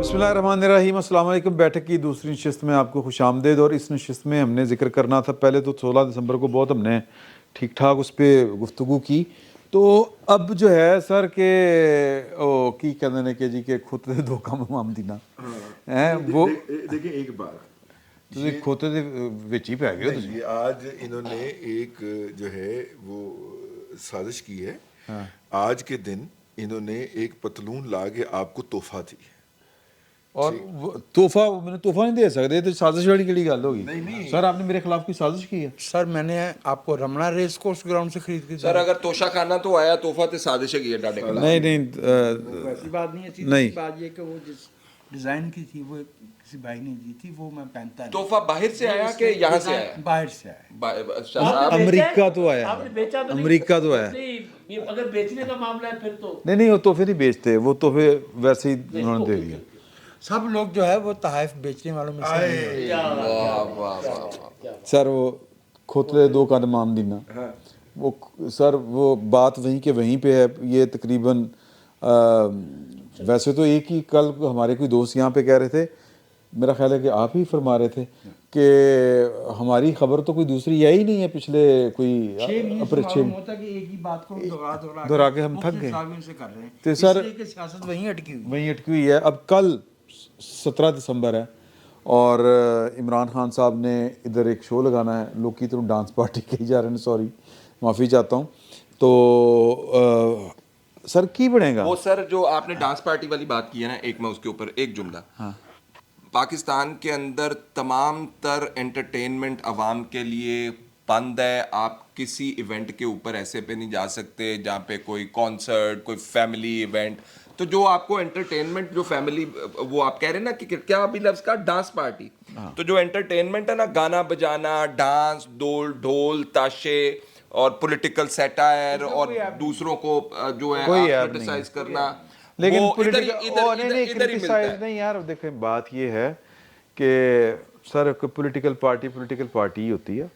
बिस्मिल्लाहिर्रहमानिर्रहीम। अस्सलाम वालेकुम। बैठक की दूसरी नशिस्त में आपको खुश आमदेद। और इस नशिस्त में हमने जिक्र करना था, पहले तो 16 दिसंबर को बहुत हमने ठीक ठाक उस पर गुफ्तगू की, तो अब जो है सर के ओ की कहते हैं कि जी के खुद दे दो काम मामदीना हैं वो देखिए एक बात ਤੁਸੀਂ ਖੋਤੇ ਦੇ ਵਿੱਚ ਹੀ ਪੈ ਗਏ ਹੋ ਤੁਸੀਂ। ये आज इन्होंने एक जो है वो साजिश की है। आज के दिन इन्होंने एक पतलून ला के आपको तोहफा दी है। और तोहफा मैंने तोहफा नहीं दे सकते, तो साजिश वाली केड़ी गल होगी? नहीं। सर आपने मेरे खिलाफ कोई साजिश की है? सर मैंने आपको रमना रेस कोर्स ग्राउंड से खरीद के सर अगर तोशा खाना तो आया, तोहफा तो साजिश है डाटे का। नहीं ऐसी बात नहीं है। नहीं। बात ये कि वो जिस डिजाइन की थी वो किसी भाई ने दी थी, वो मैं पहनता नहीं। तोहफा बाहर से आया कि यहाँ से आया? बाहर से आया। साहब अमेरिका तो आया, आपने बेचा तो अमेरिका तो आया। नहीं, ये अगर बेचने का मामला है फिर तो नहीं वो तोहफे नहीं बेचते, वो तोहफे वैसे ही उन्होंने दे दिए। सब लोग जो है वो तहाइफ बेचने वालों में से नहीं है। वाह वाह वाह। सर वो खोतले दो कद मामदीना, वो सर वो बात वहीं के वहीं पे है। ये तकरीबन वैसे तो एक ही, कल हमारे कोई दोस्त यहाँ पे कह रहे थे, मेरा ख्याल है कि आप ही फरमा रहे थे कि हमारी खबर तो कोई दूसरी आई नहीं है पिछले कोई होता कि एक ही बात को दोहरा के हम थक गए। से कर रहे हैं तो सर इसलिए कि सियासत वहीं अटकी हुई। वहीं अटकी हुई है। अब कल 17 दिसंबर है और इमरान खान साहब ने इधर एक शो लगाना है, लोग की तरफ डांस पार्टी कही जा रहे हैं, सॉरी माफ़ी चाहता हूँ। तो सर की बनेगा वो सर जो आपने डांस पार्टी वाली बात की है ना, एक मैं उसके ऊपर एक जुमला। पाकिस्तान के अंदर तमाम तर एंटरटेनमेंट आवाम के लिए बंद है। आप किसी इवेंट के ऊपर ऐसे पे नहीं जा सकते जहाँ पे कोई कॉन्सर्ट, कोई फैमिली इवेंट, तो जो आपको एंटरटेनमेंट, जो फैमिली, वो आप कह रहे हैं ना कि क्या अभी लफ्ज़ का डांस पार्टी, तो जो एंटरटेनमेंट है ना, गाना बजाना, डांस, ढोल ताशे और पॉलिटिकल सैटायर और दूसरों को जो है क्रिटिसाइज करना, लेकिन वो इधर ही मिलता है। नहीं यार देखें, बात ये है कि सर पॉलिटिकल पार्टी ही होती है।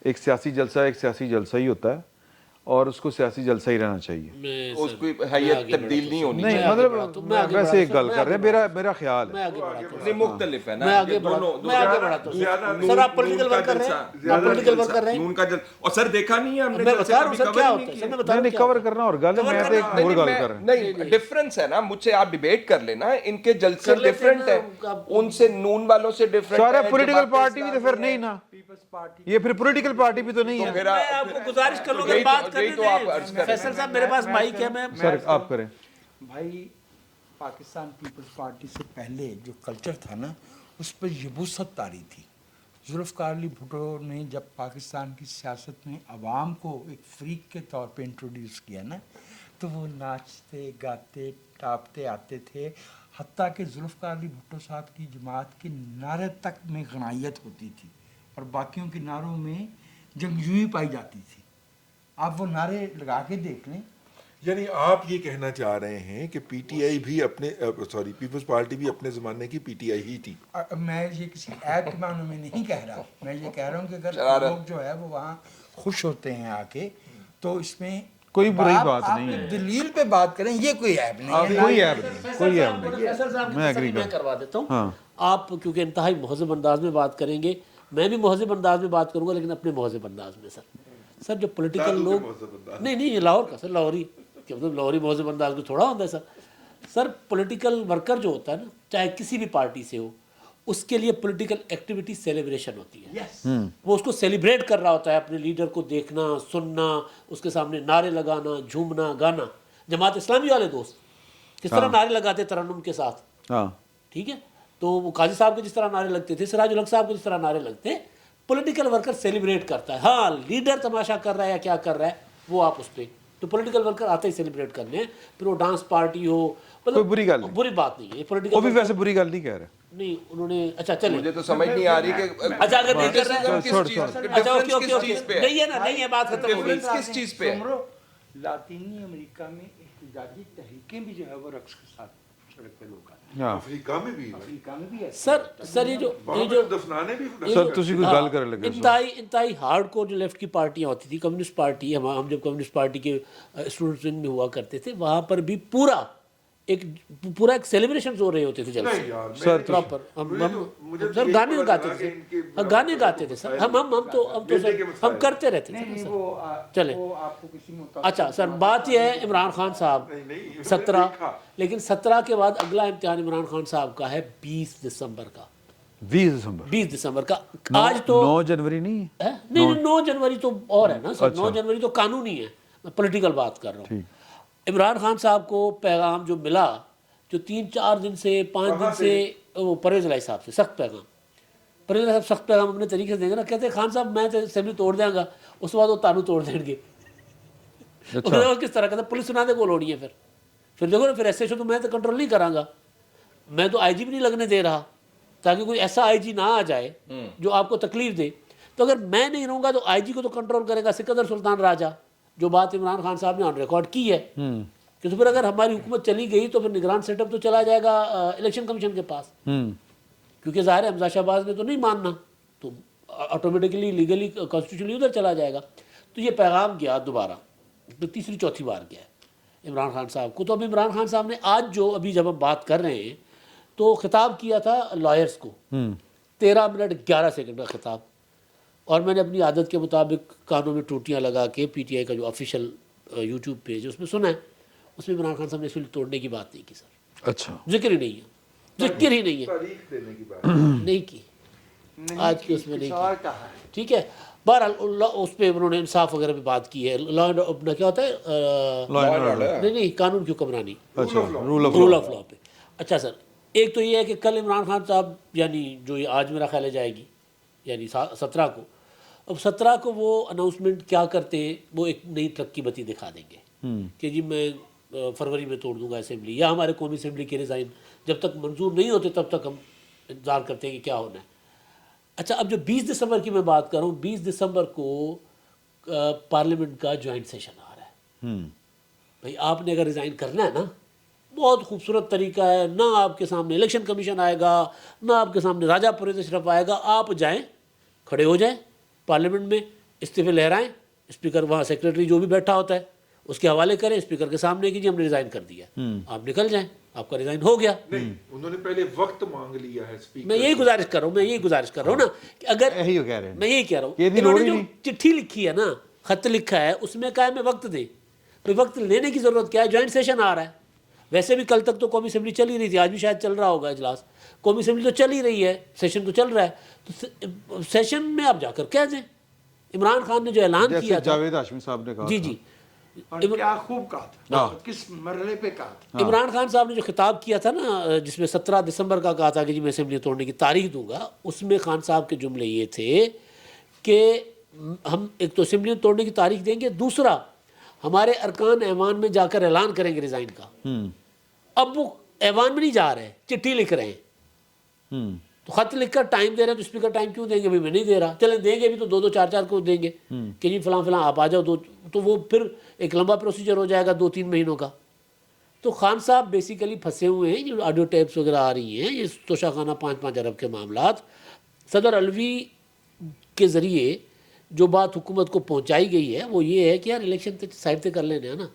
एक सियासी जलसा ही होता है और उसको सियासी जलसा ही रहना चाहिए, उसकी हैयत तब्दील नहीं होनी नहीं चाहिए। मतलब वैसे एक गल कर रहे हैं, मेरा ख्याल है नहीं, मुख्तलिफ है ना। मैं आगे बढ़ाता हूं। सर आप पॉलिटिकल वर्क कर रहे हैं, आप पॉलिटिकल वर्क कर रहे हैं। नून का जल, और सर देखा नहीं है हमने, मैं बता रहा हूं सर क्या होता है। सर मैं बता रहा नहीं कवर करना और गल है, मैं तो एक और गल कर रहा हूं। नहीं, डिफरेंस है ना, मुझसे आप डिबेट कर लेना, इनके जलसे डिफरेंट है, उनसे नून वालों से डिफरेंट है। सारे पॉलिटिकल पार्टी भी तो फिर नहीं ना, ये फिर पॉलिटिकल पार्टी भी तो नहीं है। फिर मैं आपको गुजारिश कर लूंगा, बात करने तो आप अर्ज दें। फैसल साहब मेरे पास माइक है, मैं सर आप करें। भाई पाकिस्तान पीपल्स पार्टी से पहले जो कल्चर था ना, उस पर यबूसत तारी थी। जुल्फ़िकार अली भुट्टो ने जब पाकिस्तान की सियासत में अवाम को एक फ्रीक के तौर पे इंट्रोड्यूस किया ना, तो वो नाचते गाते टापते आते थे। हत्ता कि जुल्फ़िकार अली भुट्टो साहब की जमात के नारे तक में गनायत होती थी और बाकियों के नारों में जंगजूई पाई जाती थी। आप वो नारे लगा के देख लें। यानी आप ये कहना चाह रहे हैं कि पीटीआई भी अपने पीपल्स पार्टी भी अपने ज़माने की पीटीआई ही थी। मैं ये किसी ऐप के मानों में नहीं कह रहा, मैं ये कह रहा हूँ कि अगर लोग जो है वो वहाँ खुश होते हैं आके, तो इसमें कोई बुरी बात नहीं है। दलील पे बात करें, ये कोई ऐप नहीं है। कोई ऐप नहीं। फैसल साहब मैं की agree मैं करता करवा देता हूँ। हाँ। आप क्योंकि इंतहाई महज़ब अंदाज में बात करेंगे, मैं भी महज़ब अंदाज में बात करूंगा, लेकिन अपने महज़ब अंदाज में। सर जो पॉलिटिकल लोग, नहीं ये लाहौर का सर, लाहौरी क्या मतलब, लाहौरी महज़ब अंदाज में थोड़ा होता है सर। पॉलिटिकल वर्कर जो होता है ना, चाहे किसी भी पार्टी से हो, उसके लिए पॉलिटिकल एक्टिविटी सेलिब्रेशन होती है। वो उसको सेलिब्रेट कर रहा होता है, अपने लीडर को देखना, सुनना, उसके सामने नारे लगाना, झूमना, गाना। जमात इस्लामी वाले दोस्त किस तरह नारे लगाते तरन्नुम के साथ, ठीक है, तो वो काजी साहब के जिस तरह नारे लगते थे, सिराज उल हक साहब के जिस तरह नारे लगते, पॉलिटिकल वर्कर सेलिब्रेट करता है। हाँ, लीडर तमाशा कर रहा है या क्या कर रहा है वो आप उस पर, तो पॉलिटिकल वर्कर आते ही सेलिब्रेट करने, फिर वो डांस पार्टी हो, कोई बुरी गल नहीं, बुरी बात नहीं है। पॉलिटिकल वो भी वैसे बुरी गल नहीं कह रहे। नहीं उन्होंने, अच्छा चले, मुझे तो समझ नहीं आ रही कि अच्छा अगर नहीं कर रहे हैं, अच्छा ओके ओके किस ओके, चीज पे है? नहीं है ना, नहीं है, बात खत्म हो गई। डिफरेंस किस चीज पे है? लातीनी अमेरिका में एहतजाजी तहरीकें भी जो है वो रक्स के साथ सड़क पे लोग आते हैं। अफ्रीका में भी अफ्रीका में भी है सर ये जो दफनाने भी सर तुसी कोई गल करे लगे इंतहाई हार्डकोर जो लेफ्ट की पार्टियां होती थी, कम्युनिस्ट पार्टी, हम जब कम्युनिस्ट पार्टी के स्टूडेंट्स विंग में हुआ करते थे, वहाँ पर भी पूरा ایک پورا ایک سیلیبریشن ہو رہے ہوتے تھے جلسے سر پراپر سر گانے گاتے تھے گانے گاتے تھے سر ہم تو سر ہم کرتے رہتے تھے چلے اچھا سر بات یہ ہے عمران خان صاحب 17 لیکن 17 کے بعد اگلا امتحان عمران خان صاحب کا ہے 20 دسمبر کا 20 دسمبر کا آج تو 9 جنوری نہیں ہے نہیں 9 جنوری تو اور ہے نا سر 9 جنوری تو قانونی ہے میں پولیٹیکل بات کر رہا ہوں عمران خان صاحب کو پیغام جو ملا جو 3-4 دن سے 5 دن سے وہ پرویز الہی صاحب سے سخت پیغام پرویز الہی صاحب سخت پیغام اپنے طریقے سے دیں گے نا کہتے ہیں خان صاحب میں تو اسمبلی توڑ دیں گا اس کے بعد وہ تانو توڑ دیں گے کس طرح کہتے پولیس سنا دے کو لوڑی ہے پھر دیکھو نا پھر ایسے تو میں تو کنٹرول نہیں کراں گا میں تو آئی جی بھی نہیں لگنے دے رہا تاکہ کوئی ایسا آئی جی نہ آ جائے جو آپ کو تکلیف دے تو اگر میں نہیں رہوں گا تو آئی جی کو تو کنٹرول کرے گا سکندر سلطان راجہ جو بات عمران خان صاحب نے آن ریکارڈ کی ہے کہ تو پھر اگر ہماری حکومت چلی گئی تو پھر نگران سیٹ اپ تو چلا جائے گا الیکشن کمیشن کے پاس کیونکہ ظاہر ہے حمزہ شہباز نے تو نہیں ماننا تو آٹومیٹکلی لیگلی کانسٹیٹیوشنلی ادھر چلا جائے گا تو یہ پیغام گیا دوبارہ تو تیسری چوتھی بار گیا ہے عمران خان صاحب کو تو اب عمران خان صاحب نے آج جو ابھی جب ہم بات کر رہے ہیں تو خطاب کیا تھا لائرز کو 13 منٹ 11 سیکنڈ کا خطاب اور میں نے اپنی عادت کے مطابق کانوں میں ٹوٹیاں لگا کے پی ٹی آئی کا جو آفیشیل یوٹیوب پیج ہے اس میں سنا ہے اس میں عمران خان صاحب نے اسمبلی توڑنے کی بات نہیں کی سر اچھا ذکر ہی نہیں ہے ذکر ہی نہیں ہے نہیں کی آج کی اس میں نہیں کی ٹھیک ہے بہرحال اس پہ انہوں نے انصاف وغیرہ بھی بات کی ہے لا اینڈ اپنا کیا ہوتا ہے نہیں قانون کی حکمرانی رول آف لا پہ اچھا سر ایک تو یہ ہے کہ کل عمران خان صاحب یعنی جو یہ آج میرا خیال ہے جائے گی یعنی 17 کو اب 17 کو وہ اناؤنسمنٹ کیا کرتے وہ ایک نئی ٹرک کی بتی دکھا دیں گے کہ جی میں فروری میں توڑ دوں گا اسمبلی یا ہمارے قومی اسمبلی کے ریزائن جب تک منظور نہیں ہوتے تب تک ہم انتظار کرتے ہیں کہ کیا ہونا ہے اچھا اب جو 20 دسمبر کی میں بات کر رہا ہوں 20 دسمبر کو پارلیمنٹ کا جوائنٹ سیشن آ رہا ہے بھائی آپ نے اگر ریزائن کرنا ہے نا بہت خوبصورت طریقہ ہے نہ آپ کے سامنے الیکشن کمیشن آئے گا نہ آپ کے سامنے راجہ پرویز اشرف آئے گا آپ جائیں کھڑے ہو جائیں پارلیمنٹ میں استعفے لہرائیں اسپیکر وہاں سیکریٹری جو بھی بیٹھا ہوتا ہے اس کے حوالے کریں اسپیکر کے سامنے کیجیے ہم نے ریزائن کر دیا آپ نکل جائیں آپ کا ریزائن ہو گیا انہوں نے پہلے وقت مانگ لیا ہے میں یہی گزارش کر رہا ہوں نا کہ اگر میں یہی کہہ رہا ہوں انہوں نے جو چٹھی لکھی ہے نا خط لکھا ہے اس میں کہا ہے میں وقت دے تو وقت لینے کی ضرورت کیا ہے جوائنٹ سیشن آ رہا ہے ویسے بھی کل تک تو قومی اسمبلی چل ہی رہی تھی آج بھی شاید چل رہا ہوگا اجلاس قومی اسمبلی تو چل ہی رہی ہے سیشن تو چل رہا ہے تو سیشن میں آپ جا کر کہہ دیں عمران خان نے جو اعلان کیا تھا جاوید ہاشمی صاحب نے کہا جی کیا خوب کہا تھا کس مرحلے پہ کہا تھا عمران خان صاحب نے جو خطاب کیا تھا نا جس میں 17 دسمبر کا کہا تھا کہ جی میں اسمبلی توڑنے کی تاریخ دوں گا اس میں خان صاحب کے جملے یہ تھے کہ ہم ایک تو اسمبلی توڑنے کی تاریخ دیں گے دوسرا ہمارے ارکان ایوان میں جا کر اعلان کریں گے ریزائن کا اب وہ ایوان میں نہیں جا رہے چٹھی لکھ رہے ہیں تو خط لکھ کر ٹائم دے رہے ہیں تو اسپیکر ٹائم کیوں دیں گے بھائی میں نہیں دے رہا چلیں دیں گے بھی تو 2-2 4-4 کو دیں گے کہ جی فلاں فلاں آپ آ جاؤ تو وہ پھر ایک لمبا پروسیجر ہو جائے گا 2-3 مہینوں کا تو خان صاحب بیسیکلی پھنسے ہوئے ہیں جو آڈیو ٹیپس وغیرہ آ رہی ہیں یہ توشہ خانہ 5-5 ارب کے معاملات صدر علوی کے ذریعے جو بات حکومت کو پہنچائی گئی ہے وہ یہ ہے کہ یار الیکشن سائڈ تے کر لینے ہیں نا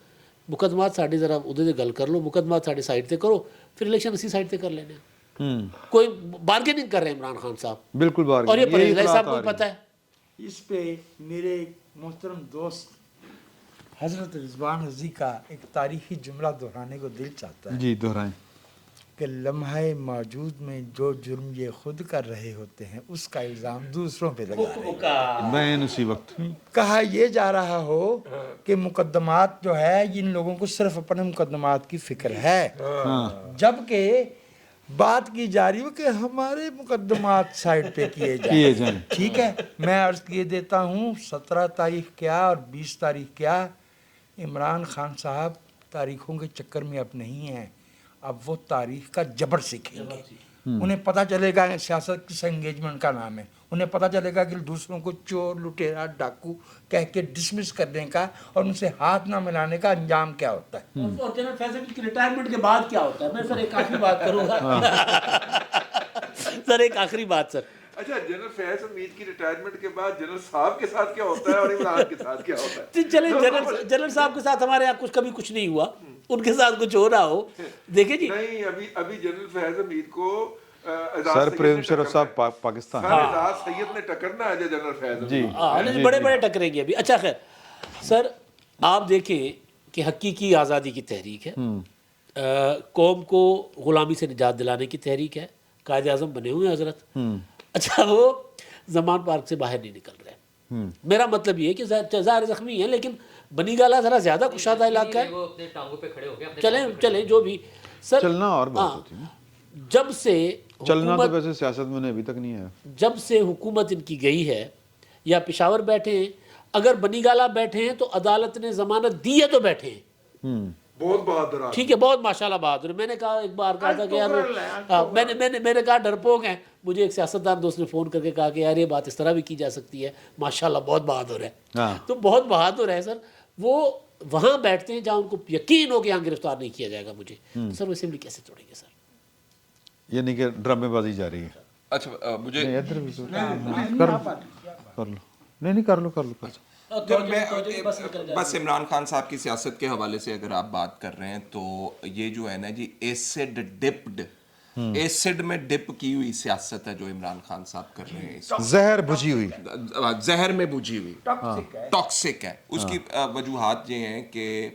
مقدمات ساڑھے ذرا ادھر سے گل کر لو مقدمات ساڑھے سائڈ تے کرو پھر الیکشن اسی سائڈ تے کر لینے ہیں کوئی بارگیننگ کر رہے ہیں عمران خان صاحب بالکل اور یہ پرویز الہی صاحب کو بھی پتہ ہے اس پہ میرے محترم دوست حضرت رضوان حضی کا ایک تاریخی جملہ دہرانے کو دل چاہتا ہے جی دہرائیں کہ لمحہ موجود میں جو جرم یہ خود کر رہے ہوتے ہیں اس کا الزام دوسروں پہ لگا رہے ہیں بین اسی وقت کہا یہ جا رہا ہو کہ مقدمات جو ہے ان لوگوں کو صرف اپنے مقدمات کی فکر ہے جبکہ بات کی جا رہی ہو کہ ہمارے مقدمات سائڈ پہ کیے جائیں ٹھیک ہے میں عرض کیے دیتا ہوں 17 تاریخ کیا اور 20 تاریخ کیا عمران خان صاحب تاریخوں کے چکر میں اب نہیں ہیں اب وہ تاریخ کا جبر سیکھیں گے انہیں پتہ چلے گا سیاست کس انگیجمنٹ کا نام ہے انہیں پتہ چلے گا کہ دوسروں کو چور لٹیرا ڈاکو کہہ کے ڈسمس کرنے کا اور ان سے ہاتھ نہ ملانے کا انجام کیا ہوتا ہے اور جنرل فیض کی ریٹائرمنٹ کے بعد کیا ہوتا ہے میں سر ایک آخری بات کروں گا سر ایک آخری بات سر اچھا جنرل فیض حمید کی ریٹائرمنٹ کے بعد جنرل صاحب کے ساتھ کیا ہوتا ہے اور عمران کے ساتھ کیا ہوتا ہے چلیں جنرل صاحب کے ساتھ ہمارے یہاں کبھی کچھ نہیں ہوا ان کے ساتھ کچھ ہو رہا ہو. دیکھیں جی نہیں ابھی جنرل فیض حمید کو سر پریم شرف صاحب پاکستان اعزاز سید نے ٹکرنا ہے جنرل فیض جی حمید. بڑے بڑے ٹکریں گے ابھی. اچھا خیر سر آپ دیکھیں کہ حقیقی آزادی کی تحریک ہے, قوم کو غلامی سے نجات دلانے کی تحریک ہے, قائد اعظم بنے ہوئے ہیں حضرت. اچھا وہ زمان پارک سے باہر نہیں نکل رہے. میرا مطلب یہ ہے کہ ظاہر زخمی ہیں لیکن بنی گالا ذرا زیادہ کشادہ علاقہ ہے. وہ اپنے ٹانگوں پہ کھڑے ہو گئے چلیں جو بھی سر, چلنا اور بات ہوتی ہے. جب سے چلنا تو ویسے سیاست میں نے ابھی تک نہیں ہے. جب سے حکومت ان کی گئی ہے یا پشاور بیٹھے ہیں, اگر بنی گالا بیٹھے ہیں تو عدالت نے ضمانت دی ہے تو بیٹھے ہیں. بہت بہادر آدمی. ٹھیک ہے, بہت ماشاءاللہ بہادر. میں نے کہا ایک بار کہا تھا کہ یار میں نے کہا ڈرپوک ہیں. مجھے ایک سیاستدان دوست نے فون کر کے کہا کہ یار یہ بات اس طرح بھی کی جا سکتی ہے, ماشاءاللہ بہت بہادر ہے. تو بہت بہادر ہے سر. وہ وہاں بیٹھتے ہیں جہاں ان کو یقین ہو کہ یہاں گرفتار نہیں کیا جائے گا مجھے. تو سر وہ اسمبلی کیسے توڑیں گے سر؟ یعنی کہ ڈرامے بازی جاری ہے. اچھا مجھے کر لو نہیں کر لو بس عمران خان صاحب کی سیاست کے حوالے سے اگر آپ بات کر رہے ہیں تو یہ جو ہے نا جی ایسڈ میں ڈپ کی ہوئی سیاست ہے جو عمران خان صاحب کر رہے ہیں. زہر بجھی ہوئی, زہر میں بجھی ہوئی, ٹاکسک ہے. اس کی وجوہات یہ ہیں کہ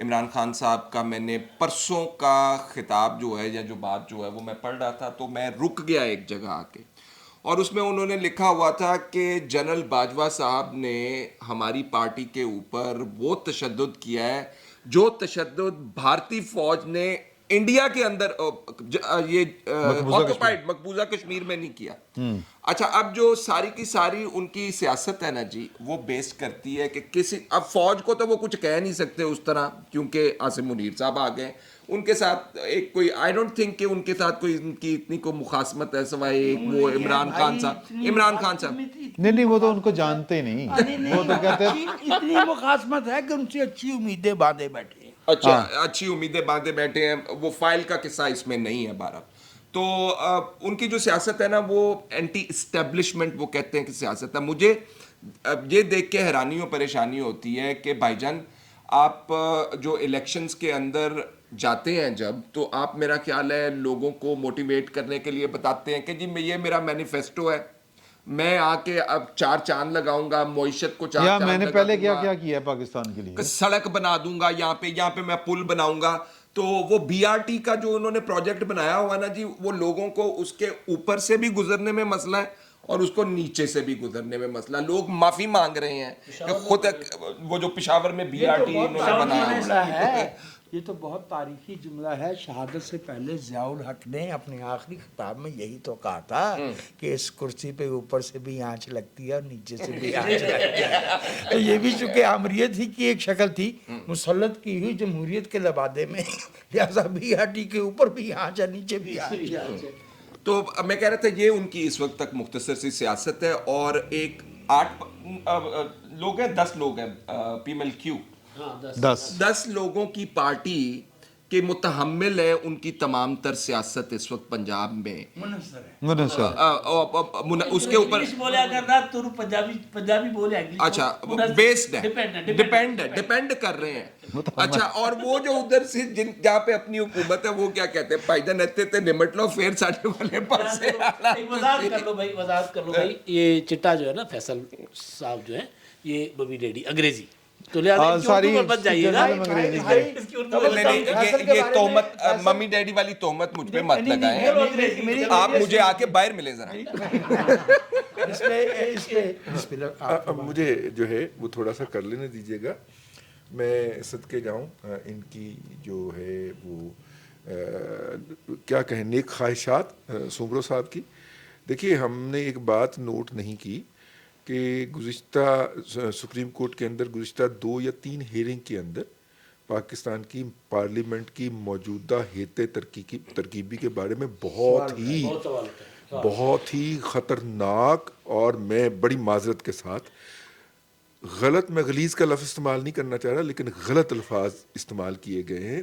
عمران خان صاحب کا میں نے پرسوں کا خطاب جو ہے یا جو بات جو ہے وہ میں پڑھ رہا تھا تو میں رک گیا ایک جگہ آ کے, اور اس میں انہوں نے لکھا ہوا تھا کہ جنرل باجوہ صاحب نے ہماری پارٹی کے اوپر وہ تشدد کیا ہے جو تشدد بھارتی فوج نے انڈیا کے اندر یہ آکوپائڈ مقبوضہ کشمیر میں نہیں کیا. اچھا اب جو ساری کی ساری ان کی سیاست ہے نا جی وہ بیس کرتی ہے کہ کسی, اب فوج کو تو وہ کچھ کہہ نہیں سکتے اس طرح کیونکہ عاصم منیر صاحب آ گئے. ان کے ساتھ ایک کوئی آئی ڈونٹ تھنک کہ ان کے ساتھ کوئی ان کی اتنی کوئی مخاصمت ہے سوائے ایک وہ عمران خان صاحب. نہیں وہ تو ان کو جانتے ہی نہیں. وہ تو کہتے ہیں اتنی مخاصمت ہے کہ ان سے اچھی امیدیں باندھے بیٹھے ہیں. اچھا اچھی امیدیں باندھے بیٹھے ہیں. وہ فائل کا قصہ اس میں نہیں ہے. بہرحال تو ان کی جو سیاست ہے نا وہ اینٹی اسٹیبلشمنٹ وہ کہتے ہیں کہ سیاست ہے. مجھے یہ دیکھ کے حیرانی و پریشانی ہوتی ہے کہ بھائی جان آپ جو الیکشنز کے اندر جاتے ہیں جب تو آپ میرا خیال ہے لوگوں کو موٹیویٹ کرنے کے لیے بتاتے ہیں کہ جی یہ میرا مینیفیسٹو ہے, میں آ کے اب 4 چاند لگاؤں گا, معیشت کو 4 چاند لگا دوں گا, میں نے پہلے کیا ہے پاکستان کے لیے, سڑک بنا دوں گا, یہاں پہ میں پل بناؤں گا. تو وہ بی آر ٹی کا جو انہوں نے پروجیکٹ بنایا ہوا نا جی وہ لوگوں کو اس کے اوپر سے بھی گزرنے میں مسئلہ ہے اور اس کو نیچے سے بھی گزرنے میں مسئلہ. لوگ معافی مانگ رہے ہیں کہ خود وہ جو پشاور میں بی آر ٹی انہوں نے بنایا ہے. یہ تو بہت تاریخی جملہ ہے. شہادت سے پہلے ضیاء الحق نے اپنے آخری خطاب میں یہی تو کہا تھا کہ اس کرسی پہ اوپر سے بھی آنچ لگتی ہے اور نیچے سے بھی آنچ لگتی ہے. تو یہ بھی چونکہ آمریت ہی کی ایک شکل تھی مسلط کی ہوئی جمہوریت کے لبادے میں, لہٰذا بی آر ٹی کے اوپر بھی آنچ ہے نیچے بھی آنچ ہے. تو میں کہہ رہا تھا یہ ان کی اس وقت تک مختصر سی سیاست ہے. اور ایک 8 لوگ ہیں 10 لوگ ہیں پی ایل کیو 10 لوگوں کی پارٹی کے متحمل ہے ان کی تمام تر سیاست اس وقت پنجاب میں اس کے اوپر اچھا بیسڈ ہے, ڈیپینڈ کر رہے ہیں. اچھا اور وہ جو ادھر سے جہاں پہ اپنی حکومت ہے وہ کیا کہتے ہیں بھائی جان اتنے تے نمٹ لو پھر ساڈے والے پاسے وضاحت کر لو بھائی. یہ چٹا جو ہے نا فیصل صاحب جو ہے یہ ممی ڈیڈی انگریزی تو لہٰذا بچ جائیے گا. یہ تہمت ممی ڈیڈی والی تہمت مجھ پہ مت لگائیں, آپ مجھے آ کے باہر ملے ذرا. مجھے جو ہے وہ تھوڑا سا کر لینے دیجیے گا. میں صدقے جاؤں ان کی جو ہے وہ کیا کہیں نیک خواہشات سومرو صاحب کی. دیکھیے ہم نے ایک بات نوٹ نہیں کی کہ گزشتہ سپریم کورٹ کے اندر گزشتہ 2 یا 3 ہیئرنگ کے اندر پاکستان کی پارلیمنٹ کی موجودہ ہیئت ترکیبی کے بارے میں بہت ہی خطرناک اور میں بڑی معذرت کے ساتھ غلط, میں غلیظ کا لفظ استعمال نہیں کرنا چاہ رہا لیکن غلط الفاظ استعمال کیے گئے ہیں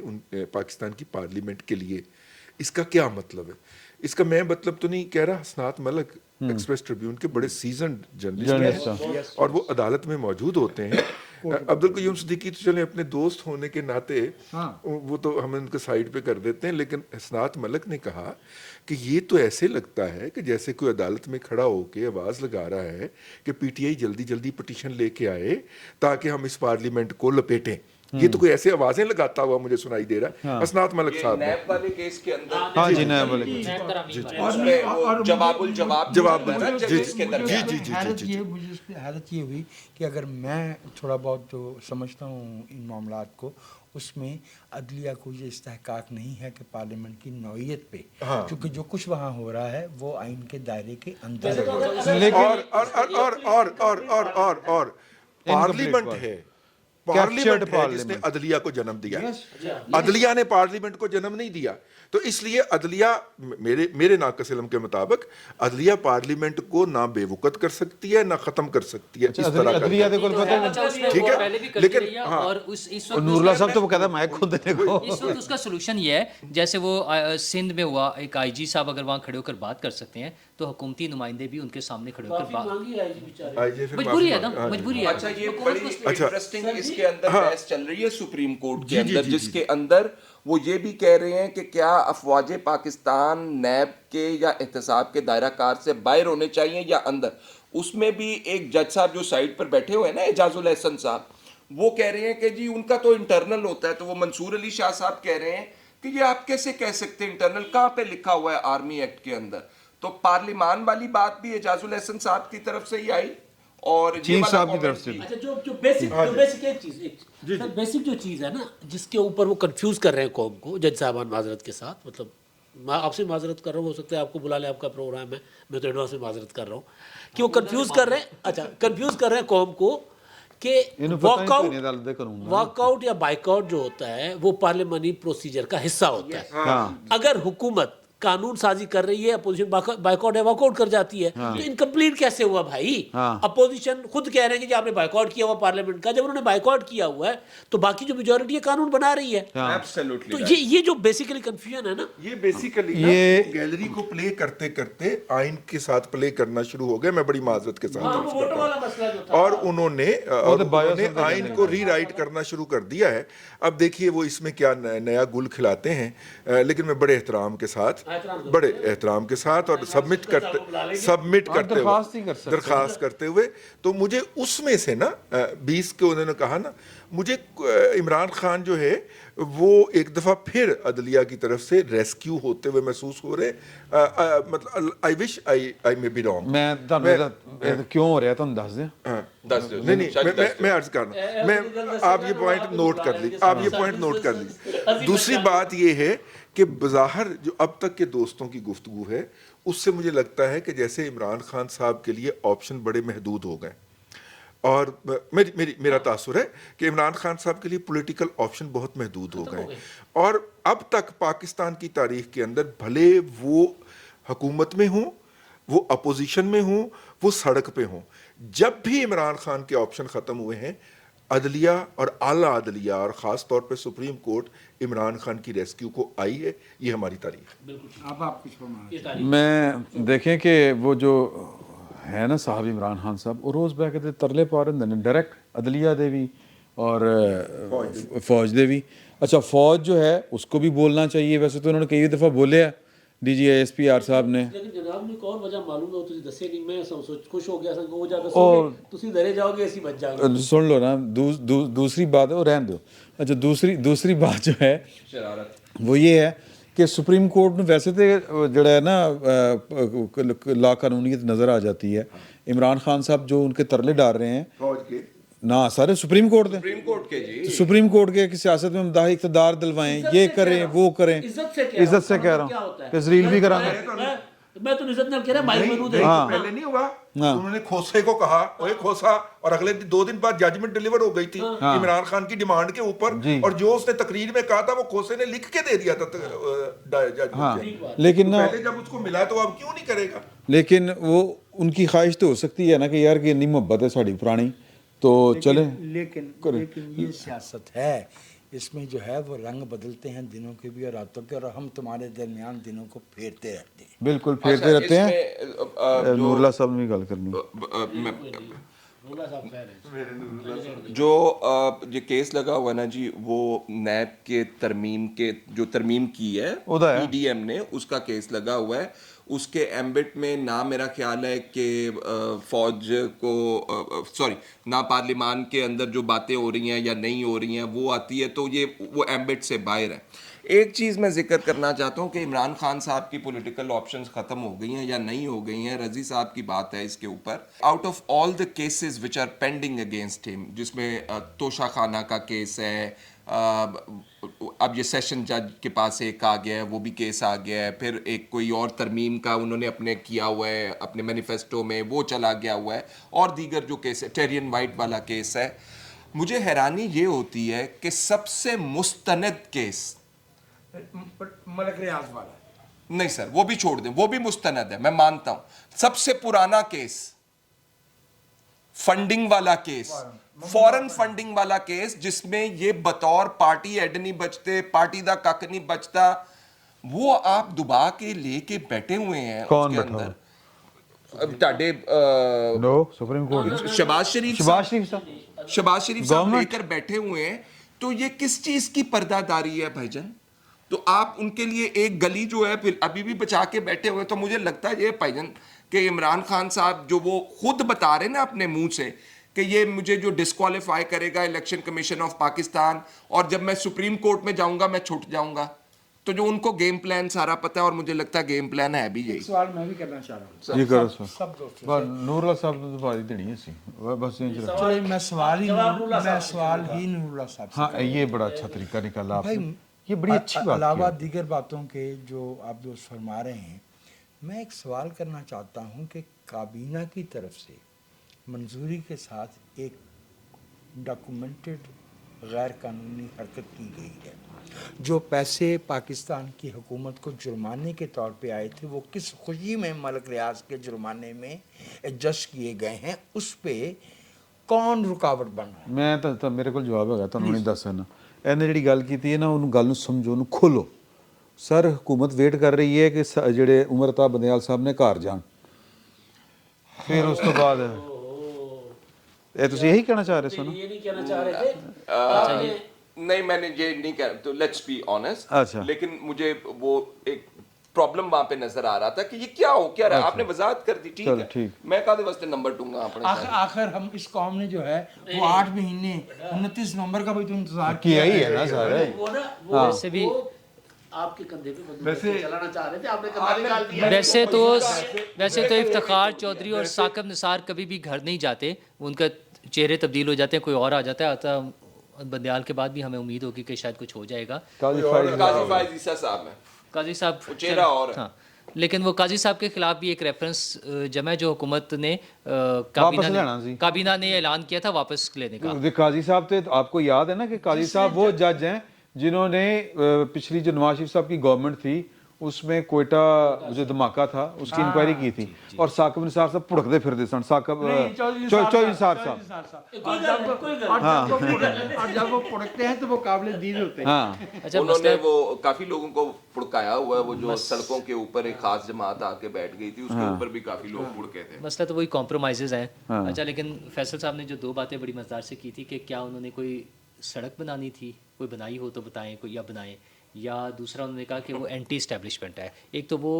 پاکستان کی پارلیمنٹ کے لیے. اس کا کیا مطلب ہے؟ اس کا میں مطلب تو نہیں کہہ رہا. حسنات ملک ایکسپریس ٹریبیون کے بڑے سیزنڈ جرنلسٹ ہیں اور وہ عدالت میں موجود ہوتے ہیں, अब्दुल कयूम सिद्दीकी तो चले अपने दोस्त होने के नाते वो तो हम उनके साइड पे कर देते हैं, लेकिन हसनात मलिक ने कहा कि ये तो ऐसे लगता है कि जैसे कोई अदालत में खड़ा होके आवाज़ लगा रहा है कि पीटीआई जल्दी जल्दी पिटीशन लेके आए ताकि हम इस पार्लियामेंट को लपेटें। ये तो कोई ऐसे आवाजें लगाता हुआ मुझे सुनाई दे रहा है हसनात मलिक साहब ने। नैब वाले केस के अंदर हाँ जी, नैब वाले उसमें वो जवाब जवाब है ना, जजेस के दरमियान। हैरत ये हुई कि अगर मैं थोड़ा बहुत जो समझता हूँ इन मामलात को, उसमें अदलिया को ये इस्तेहकाक नहीं है कि पार्लियामेंट की नौइयत पे, क्योंकि जो कुछ वहाँ हो रहा है वो आइन के दायरे के अंदर है। और पार्लियामेंट है, पार्लियामेंट है जिसने अदलिया को जन्म दिया। अदलिया ने पार्लियामेंट को जन्म नहीं दिया, तो इसलिए अदलिया मेरे नाक़िस इल्म के मुताबिक अदलिया पार्लियामेंट को ना बेवकूफ़ कर सकती है ना ख़त्म कर सकती है। इस तरह अदलिया देखो पता है, ठीक है, लेकिन और इस वक्त नूरुल्लाह साहब तो वो कहता है मैं खुद देने को। इस वक्त उसका सोल्यूशन ये है, जैसे वो सिंध में हुआ, एक आईजी साहब अगर वहाँ खड़े होकर बात कर सकते हैं तो हुकूमती नुमाइंदे भी उनके सामने खड़े होकर बात, मजबूरी है ना, मजबूरी है। अच्छा, ये बड़ी इंटरेस्टिंग इसके अंदर बहस चल रही है सुप्रीम कोर्ट के अंदर, जिसके अंदर वो ये भी कह रहे हैं कि क्या अफवाज पाकिस्तान नैब के या एहतसाब के दायरा कार से बाहर होने चाहिए या अंदर। उसमें भी एक जज साहब जो साइड पर बैठे हुए हैं ना, एजाजुल एहसन साहब, वो कह रहे हैं कि जी उनका तो इंटरनल होता है। तो वो मंसूर अली शाह साहब कह रहे हैं कि ये आप कैसे कह सकते हैं इंटरनल, कहाँ पे लिखा हुआ है आर्मी एक्ट के अंदर। तो पार्लिमान वाली बात भी एजाजुल एहसन साहब की तरफ से ही आई और चीफ साहब की तरफ से। अच्छा, जो बेसिक एक चीज बेसिक जो चीज़ है ना, जिसके ऊपर वो कंफ्यूज कर रहे हैं कौम को, जज साहबान माजरत के साथ, मतलब मैं आपसे माजरत कर रहा हूँ, हो सकता है आपको बुला ले, आपका प्रोग्राम है, मैं तो एडवांस में माजरत कर रहा हूँ कि वो कंफ्यूज कर रहे हैं। अच्छा, कंफ्यूज कर रहे हैं कौम को कि वॉकआउट या बाइकआउट जो होता है वो पार्लियामानी प्रोसीजर का हिस्सा होता है। अगर हुकूमत कानून साजी कर रही है, अपोजिशन बाइकआउट है वॉकआउट कर जाती है, तो इनकम्प्लीट कैसे हुआ भाई? अपोजिशन खुद कह रहे हैं कि आपने बाइकआउट किया हुआ पार्लियामेंट का, जब उन्होंने बाइकआउट किया हुआ है तो बाकी जो मेजॉरिटी है कानून बना रही है। तो ये जो बेसिकली कंफ्यूजन है ना, ये बेसिकली ये गैलरी को प्ले करते करते आइन के साथ प्ले करना शुरू हो गए। मैं बड़ी माजरत के साथ और उन्होंने आइन को रीराइट करना शुरू कर दिया है। अब देखिए वो इसमें क्या नया गुल खिलाते हैं, लेकिन मैं बड़े एहतराम के साथ और सबमिट करते दरखास्त करते हुए, तो मुझे उसमें से ना 20 के उन्होंने कहा ना, मुझे इमरान खान जो है वो एक दफ़ा फिर अदलिया की तरफ से रेस्क्यू होते हुए महसूस हो रहे। मतलब I wish I may be wrong. मैं क्यों हो रहा है तो दस दें। नहीं, मैं अर्ज करना, मैं आप ये पॉइंट नोट कर लीजिए। दूसरी बात ये है कि बज़ाहिर जो अब तक के दोस्तों की गुफ्तगू है, उससे मुझे लगता है कि जैसे इमरान खान साहब के लिए ऑप्शन बड़े महदूद हो गए, और मेरा तासुर है कि इमरान खान साहब के लिए पॉलिटिकल ऑप्शन बहुत महदूद हो गए। और अब तक पाकिस्तान की तारीख के अंदर भले वो हुकूमत में हों, वो अपोजिशन में हों, वो सड़क पे हों, जब भी इमरान खान के ऑप्शन ख़त्म हुए हैं, अदलिया और आला अदलिया और ख़ास तौर पे सुप्रीम कोर्ट इमरान खान की रेस्क्यू को आई है। ये हमारी तारीख है। अब आप कुछ फरमाएं। मैं देखें कि वो जो है ना साहब इमरान खान साहब, वो रोज़ बह के तरले पा रहे हैं डायरेक्ट अदलिया दे भी और फौज दे भी। अच्छा, फौज जो है उसको भी बोलना चाहिए, वैसे तो उन्होंने कई दफ़ा बोले है DGISP साहब ने, लेकिन जनाब ने कौन वजह मालूम है, तुझे दसे नहीं, मैं सोच खुश हो गया सन को जाकर सोगे, तुसी डरे जाओगे, ऐसी बच जाओगे। सुन लो ना, दूसरी बात है वो रहने दो। अच्छा, दूसरी बात जो है वो ये है कि सुप्रीम कोर्ट में वैसे तो जड़ा है ना ला कानूनीत नज़र आ जाती है। इमरान खान साहब जो उनके तरले डाल रहे हैं फौज के ना, सारे सुप्रीम कोर्ट के जी, सुप्रीम कोर्ट के सियासत में मदाही इक़्तिदार दिलवाएं, ये करें वो करें। इज्जत से कह रहा हूँ कि जलील भी करांगे। मैं तो इज्जत ना कह रहा, भाई बनू दे। पहले नहीं हुआ, उन्होंने खोसे को कहा ओए खोसा, और अगले 2 दिन बाद जजमेंट डिलीवर हो गई थी इमरान खान की डिमांड के ऊपर, और जो उसने तकरीर में कहा था वो खोसे ने लिख के दे दिया था जजमेंट। लेकिन ना पहले जब उसको मिला तो अब क्यों नहीं करेगा? लेकिन वो उनकी ख्वाहिश तो हो सकती है ना कि यार कि इतनी मोहब्बत है साड़ी पुरानी, तो चले। लेकिन ये सियासत है, इसमें जो है वो रंग बदलते हैं दिनों के भी और रातों के, और हम तुम्हारे दरमियान दिनों को फेरते रहते हैं। बिल्कुल फेरते रहते हैं। नूरुल्लाह साहब ने गल करनी। जो ये केस लगा हुआ ना जी, वो नैब के जो तरमीम की है ਉਹਦਾ ਹੈ। पीडीएम ने, उसका केस लगा हुआ है। उसके एम्बिट में ना मेरा ख्याल है कि फौज को सॉरी ना पार्लिमान के अंदर जो बातें हो रही हैं या नहीं हो रही हैं वो आती है, तो ये वो एम्बिट से बाहर है। एक चीज़ मैं जिक्र करना चाहता हूँ कि इमरान खान साहब की पॉलिटिकल ऑप्शंस ख़त्म हो गई हैं या नहीं हो गई हैं, रज़ी साहब की बात है इसके ऊपर। Out of all the cases which are pending against him, जिसमें तोशा खाना का केस है, अब ये सेशन जज के पास एक आ गया है, वो भी केस आ गया है, फिर एक कोई और तरमीम का उन्होंने अपने किया हुआ है अपने मैनिफेस्टो में, वो चला गया हुआ है, और दीगर जो केस है, टेरियन वाइट वाला केस है। मुझे हैरानी ये होती है कि सबसे मुस्तनद केस, मलक रियाज वाला नहीं सर वो भी छोड़ दें, वो भी मुस्तनद है, मैं मानता हूं। सबसे पुराना केस फंडिंग वाला केस, फॉरेन फंडिंग वाला केस, जिसमें ये बतौर पार्टी हेड नहीं बचते, पार्टी दा कक नहीं बचता, वो आप दुबा के लेके बैठे हुए हैं। कौन उसके बैठा अंदर टाडे नो सुप्रीम कोर्ट शहबाज शरीफ शहबाज शरीफ साहब साहब Government- लेकर बैठे हुए हैं। तो ये किस चीज की पर्दादारी है भाईजान? तो आप उनके लिए एक गली जो है फिर अभी भी बचा के बैठे हुए। तो मुझे लगता है ये भाईजान कि इमरान खान साहब जो वो खुद बता रहे हैं ना अपने मुंह से कि ये मुझे जो डिस्क्वालीफाई करेगा इलेक्शन कमीशन ऑफ पाकिस्तान, और जब मैं सुप्रीम कोर्ट में जाऊंगा मैं छूट जाऊंगा, तो जो उनको गेम प्लान सारा पता है, और मुझे लगता है गेम प्लान है भी यही। सवाल मैं भी करना चाह रहा हूँ ये करो सर सब दोस्तों पर नूरुल्लाह साहब ने तो बारी देनी है सी बस ये रख। चलो मैं सवाल ही नूरुल्लाह साहब से हाँ ये बड़ा अच्छा तरीका निकाला भाई, आपने, ये बड़ी अच्छी बात अलावा की। दीगर बातों के जो आप दोस्त फरमा रहे हैं, मैं एक सवाल करना चाहता हूं कि काबीना की तरफ से मंजूरी के साथ एक डॉक्यूमेंटेड गैर कानूनी हरकत की गई है। जो पैसे पाकिस्तान की हुकूमत को जुर्माने के तौर पे आए थे, वो किस खुशी में मलक रियाज के जुर्माने में एडजस्ट किए गए हैं, उस पे कौन रुकावट बन रहा है? मैं ਤਾਂ ਮੇਰੇ ਕੋਲ ਜਵਾਬ ਹੈਗਾ, ਤੁਹਾਨੂੰ ਨਹੀਂ ਦੱਸ ਸਕਦਾ। ਇਹਨੇ ਜਿਹੜੀ ਗੱਲ ਕੀਤੀ ਹੈ ਨਾ, ਉਹਨੂੰ ਗੱਲ ਨੂੰ ਸਮਝੋ, ਉਹਨੂੰ ਖੋਲੋ। ਸਰ ਹਕੂਮਤ ਵੇਟ ਕਰ ਰਹੀ ਹੈ ਕਿ ਜਿਹੜੇ ਉਮਰਤਾ ਬੰਦਿਆਲ ਸਾਹਿਬ ਨੇ ਘਰ ਜਾਣ, ਫਿਰ ਉਸ ਤੋਂ ਬਾਅਦ ਇਹ ਤੁਸੀਂ ਇਹੀ ਕਹਿਣਾ ਚਾਹ ਰਹੇ ਸੋ ਨਾ? ये नहीं कहना चाह रहे थे नहीं मैंने ये नहीं कह, तो लेट्स बी ऑनेस्ट। अच्छा। लेकिन मुझे वो एक प्रॉब्लम वहां पे नजर आ रहा था कि ये क्या हो क्या रहा है। आपने वजाहत कर दी, ठीक चलो, है, ठीक। मैं कादे वास्ते नंबर दूंगा अपने आखिर हम इस कौम ने जो है वो 8 महीने 29 नवंबर का भी तो इंतजार किया ही है ना सारे। वो ना वो वैसे भी आपके कंधे पे बंदूक चलाना चाह रहे थे, आपने कंधा निकाल दिया। वैसे तो इफ्तिखार चौधरी और साकिब निसार कभी भी घर नहीं जाते, उनका चेहरे तब्दील हो जाते हैं, कोई और आ जाता है। आता बंदयाल के बाद भी हमें उम्मीद होगी कि शायद कुछ हो जाएगा। काजी काजी फाइज फाइज ईसा साहब है, काजी साहब वो चेहरा और है। हाँ, लेकिन वो काजी साहब के खिलाफ भी एक रेफरेंस जमा है जो हुकूमत ने वापस लेना जी। काबीना ने ऐलान किया था वापस लेने का। काजी साहब थे, आपको याद है ना कि काजी साहब वो जज हैं जिन्होंने पिछली जो नवाज शरीफ साहब की गवर्नमेंट थी उसमें कोयटा जो धमाका था उसकी इंक्वायरी की थी, और साकिब निसार साहब भुड़कते फिरते सन। साकिब चौधरी निसार साहब और जब वो पढ़ते हैं तो वो काबिल दीद होते हैं। हाँ अच्छा उन्होंने वो काफी लोगों को फुड़काया हुआ है, वो जो सड़कों के ऊपर एक खास जमात आके बैठ गई थी, उसके ऊपर भी काफी लोग फुड़के थे। मसला तो वही कॉम्प्रोमाइज़ हैं। अच्छा, लेकिन फैसल साहब ने जो दो बातें बड़ी मज़ेदार से की थी कि क्या उन्होंने कोई सड़क बनानी थी, कोई बनाई हो तो बताएं, कोई या बनाएं, या दूसरा उन्होंने कहा कि वो एंटी इस्टेब्लिशमेंट है। एक तो वो